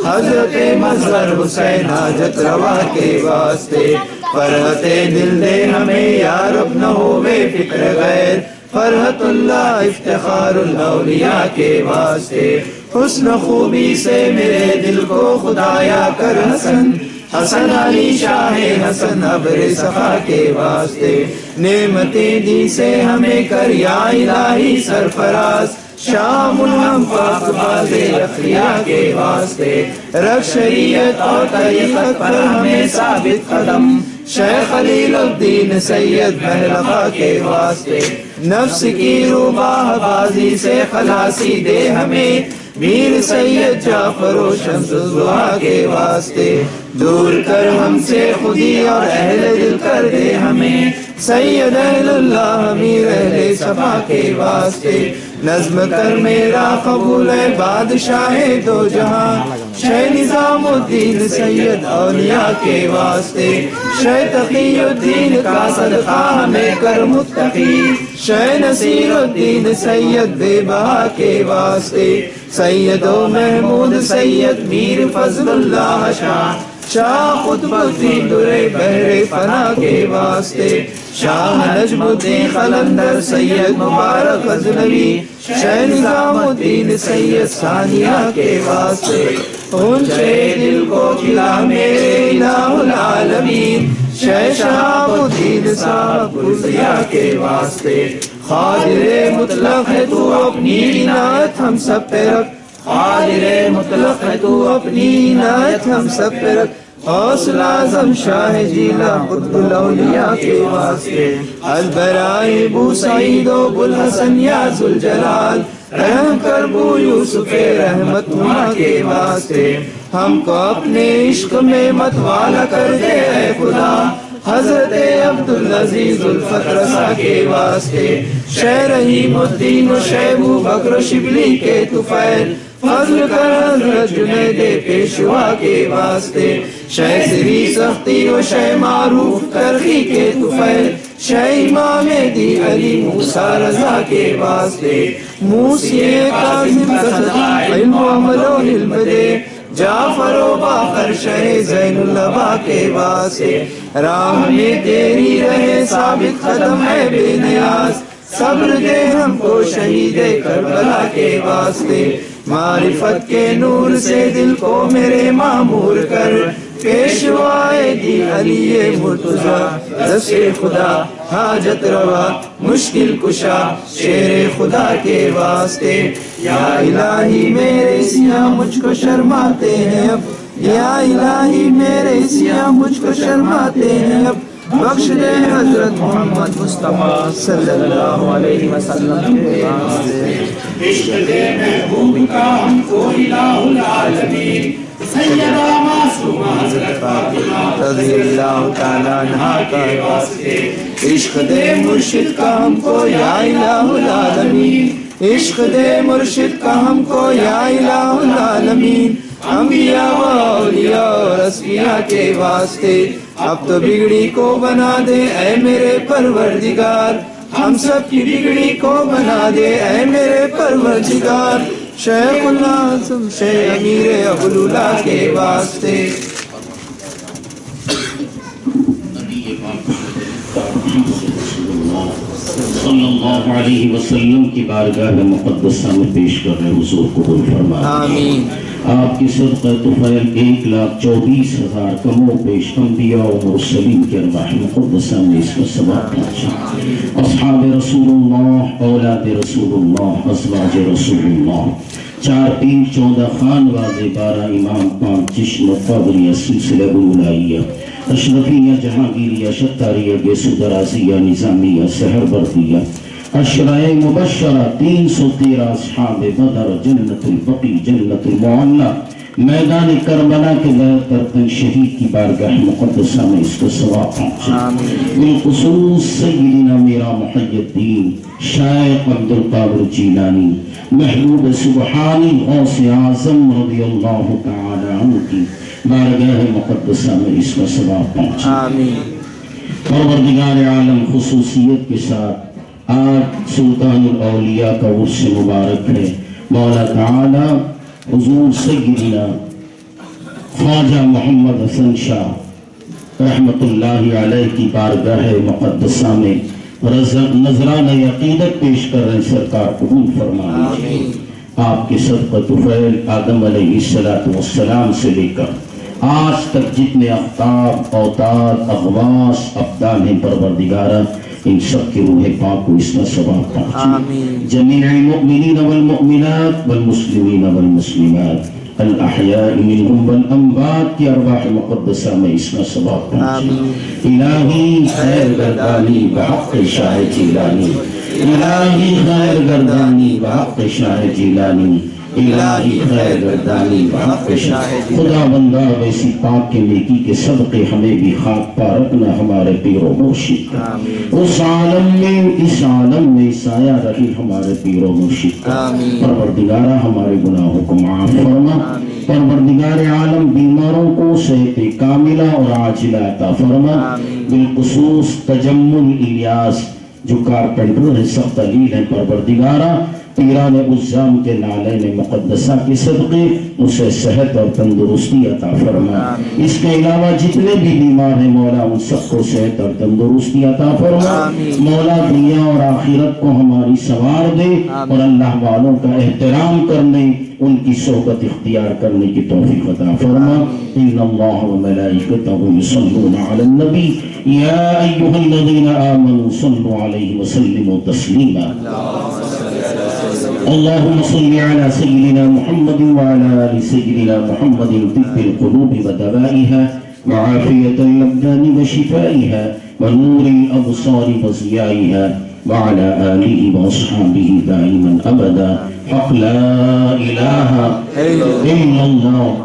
حضرت مظہر حسین حاجت روا کے واسطے، فرحت دل دے ہمیں یا رب نہ ہوئے فکر غیر، فرحت اللہ افتخار الاولیاء کے واسطے، حسن خوبی سے میرے دل کو خدایا کر حسن، حسن علی شاہ حسن ابر صفا کے واسطے، نعمتیں دی سے ہمیں کر یا الہی سرفراز، شاہ ملہم پاک باز اخریا کے واسطے، رکھ شریعت اور طریقت پر ہمیں ثابت قدم، شیخ خلیل الدین سید محلقہ کے واسطے، نفس کی روباہ بازی سے خلاصی دے ہمیں، میر سید جعفر و شمس الضحیٰ کے واسطے، دور کر ہم سے خودی اور اہل دل کر دے ہمیں سید اہل اللہ امیر اہل صفا کے واسطے نظم کر میرا قبول ہے بادشاہ دو جہاں شہ نظام الدین سید اولیاء کے واسطے شہ تقی الدین کا صدقہ ہمیں کر متقی شہ نصیر الدین سید بے بہا کے واسطے سید و محمود سید میر فضل اللہ شاہ قطب الدین درے بحر فنا کے واسطے شاہ نجم الدین قلندر سید مبارک غزنوی شہ نظام الدین سید ثانیہ کے واسطے اونچے دل کو کھلا میرے الہ العالمین شہ شہاب الدین صاحب گلزیہ کے واسطے قادر مطلق ہے تو اپنی عنایت ہم سب پہ رکھ قادر مطلق ہے تو اپنی عنایت ہم سب پہ رکھ حوصلہ اعظم شاہ جیلا قطب الاولیاء کے واسطے البرائے بو سعید و بوالحسن یا ذوالجلال رحم کر بو یوسف رحمت اللہ کے واسطے ہم کو اپنے عشق میں متوالا کر دے اے خدا حضرت عبدالعزیز الفت رسا کے واسطے شہ رحیم الدین و شہ ابو بکر شبلی کے طفیل فضل کر حضرت جنید پیشوا کے واسطے شہ سری سختی و شہ معروف کرخی کے طفیل شہ امام دی علی موسیٰ رضا کے واسطے موسی قاسم صدا علم و عمل و علم دے جعفر و باقر شہ زین العبا کے واسطے راہ میں تیری رہے ثابت قدم ہے بے نیاز صبر دے ہم کو شہید کربلا کے واسطے معرفت کے نور سے دل کو میرے معمور کر پیشوائے دی علی مرتضی دست خدا حاجت روا مشکل کشا شیر خدا کے واسطے یا الہی میرے سیاں مجھ کو شرماتے ہیں اب یا الہی میرے سیاں مجھ کو شرماتے ہیں اب بخش دے حضرت محمد مصطفیٰ صلی اللہ علیہ وسلم کے واسطے عشق دے محبوب کا ہم کو الہ العالمین سیدہ معصومہ حضرت فاطمہ رضی اللہ تعالیٰ عنہا کے واسطے عشق دے مرشد کا ہم کو یا الہ العالمین عشق دے مرشد کا ہم کو یا الہ العالمین انبیاء و اولیاء اور اصفیاء کے واسطے اب تو بگڑی کو بنا دے اے میرے پروردگار ہم سب کی بگڑی کو بنا دے اے میرے پروردگار شیخ العظم شیخ امیر ابوالعلا کے واسطے صلی اللہ علیہ وسلم کی بارگاہ مقدسہ میں پیش کر رہے حضور قبول فرمائے آمین آپ کی صدقہ طفیل 1,24,000 کم و بیش انبیاء و مرسلین کے ارواح مقدسہ میں اس کا ثواب پہنچا اصحاب رسول اللہ اولاد رسول اللہ ازواج رسول اللہ 4 پیر 14 خان واضح 12 امام 5 چشم قادریہ سلسلہ بلولائیہ اشرفیہ جہانگیریہ شتاریہ گیسو درازیہ نظامیہ سحر بردیہ اشرائے مبشرہ 313 اصحاب بدر جنت البقی جنت المعلا میدان کربلا کے بیعت کرتن شہید کی بارگاہ مقدسہ میں اس کو ثواب پہنچا بالخصوص سیدنا میرا محی الدین شیخ عبدالقادر جیلانی محبوب سبحانی غوث اعظم رضی اللہ تعالی عنہ کی بارگاہ مقدسہ میں اس کا ثواب پہنچا پروردگار عالم خصوصیت کے ساتھ آج سلطان الاولیاء کا عرس مبارک ہے مولا تعالی حضور سیدنا خواجہ محمد حسن شاہ رحمت اللہ علیہ کی بارگاہ مقدسہ میں نذرانہ عقیدت پیش کر رہے سرکار قبول فرما لیجیے آپ کے صدقہ طفیل آدم علیہ السلام سے لے کر آج تک جتنے اقطاب اوتاد اغواس ابدان ہیں پروردگارہ ان سب کی روح پاک کو اس کا ثواب پہنچے جمیع المؤمنین والمؤمنات والمسلمین والمسلمات الاحیاء منہم والاموات کی ارواح مقدسہ میں اس کا ثواب پہنچے الہی خیر گردانی بحق شاہ جیلانی الہی خیر گردانی بحق شاہ جیلانی الہی خیر گردانی بحق شاہدی خدا بندہ ویسی پاک کے نیکی کے صدقے ہمیں بھی خاک پا رکھنا ہمارے پیر و مرشد اس عالم میں سایہ رہی ہمارے پیر و مرشد پروردگارہ ہمارے گناہوں کو معاف فرما پروردگار عالم بیماروں کو صحت کاملہ اور عاجلہ عطا فرما بالخصوص تجمل الیاس جو کارپنٹر ہے سخت علیل ہے پروردگارہ پیران عظام کے نالین مقدسہ کے صدقے اسے صحت اور تندرستی عطا فرما اس کے علاوہ جتنے بھی بیمار ہیں مولا ان سب کو صحت اور تندرستی عطا فرما مولا دنیا اور آخرت کو ہماری سوار دے اور اللہ والوں کا احترام کرنے ان کی صحبت اختیار کرنے کی توفیق عطا فرما ان اللہ و ملائکتہ یصلون علی النبی یا ایھا الذین آمنوا صلوا علیہ وسلموا تسلیما اللهم صل على سيدنا محمد وعلى آل سيدنا محمد طب القلوب ودوائها وعافية الأبدان وشفائها ونور الأبصار وضيائها وعلى آله وأصحابه دائما أبدا حق لا إله إلا الله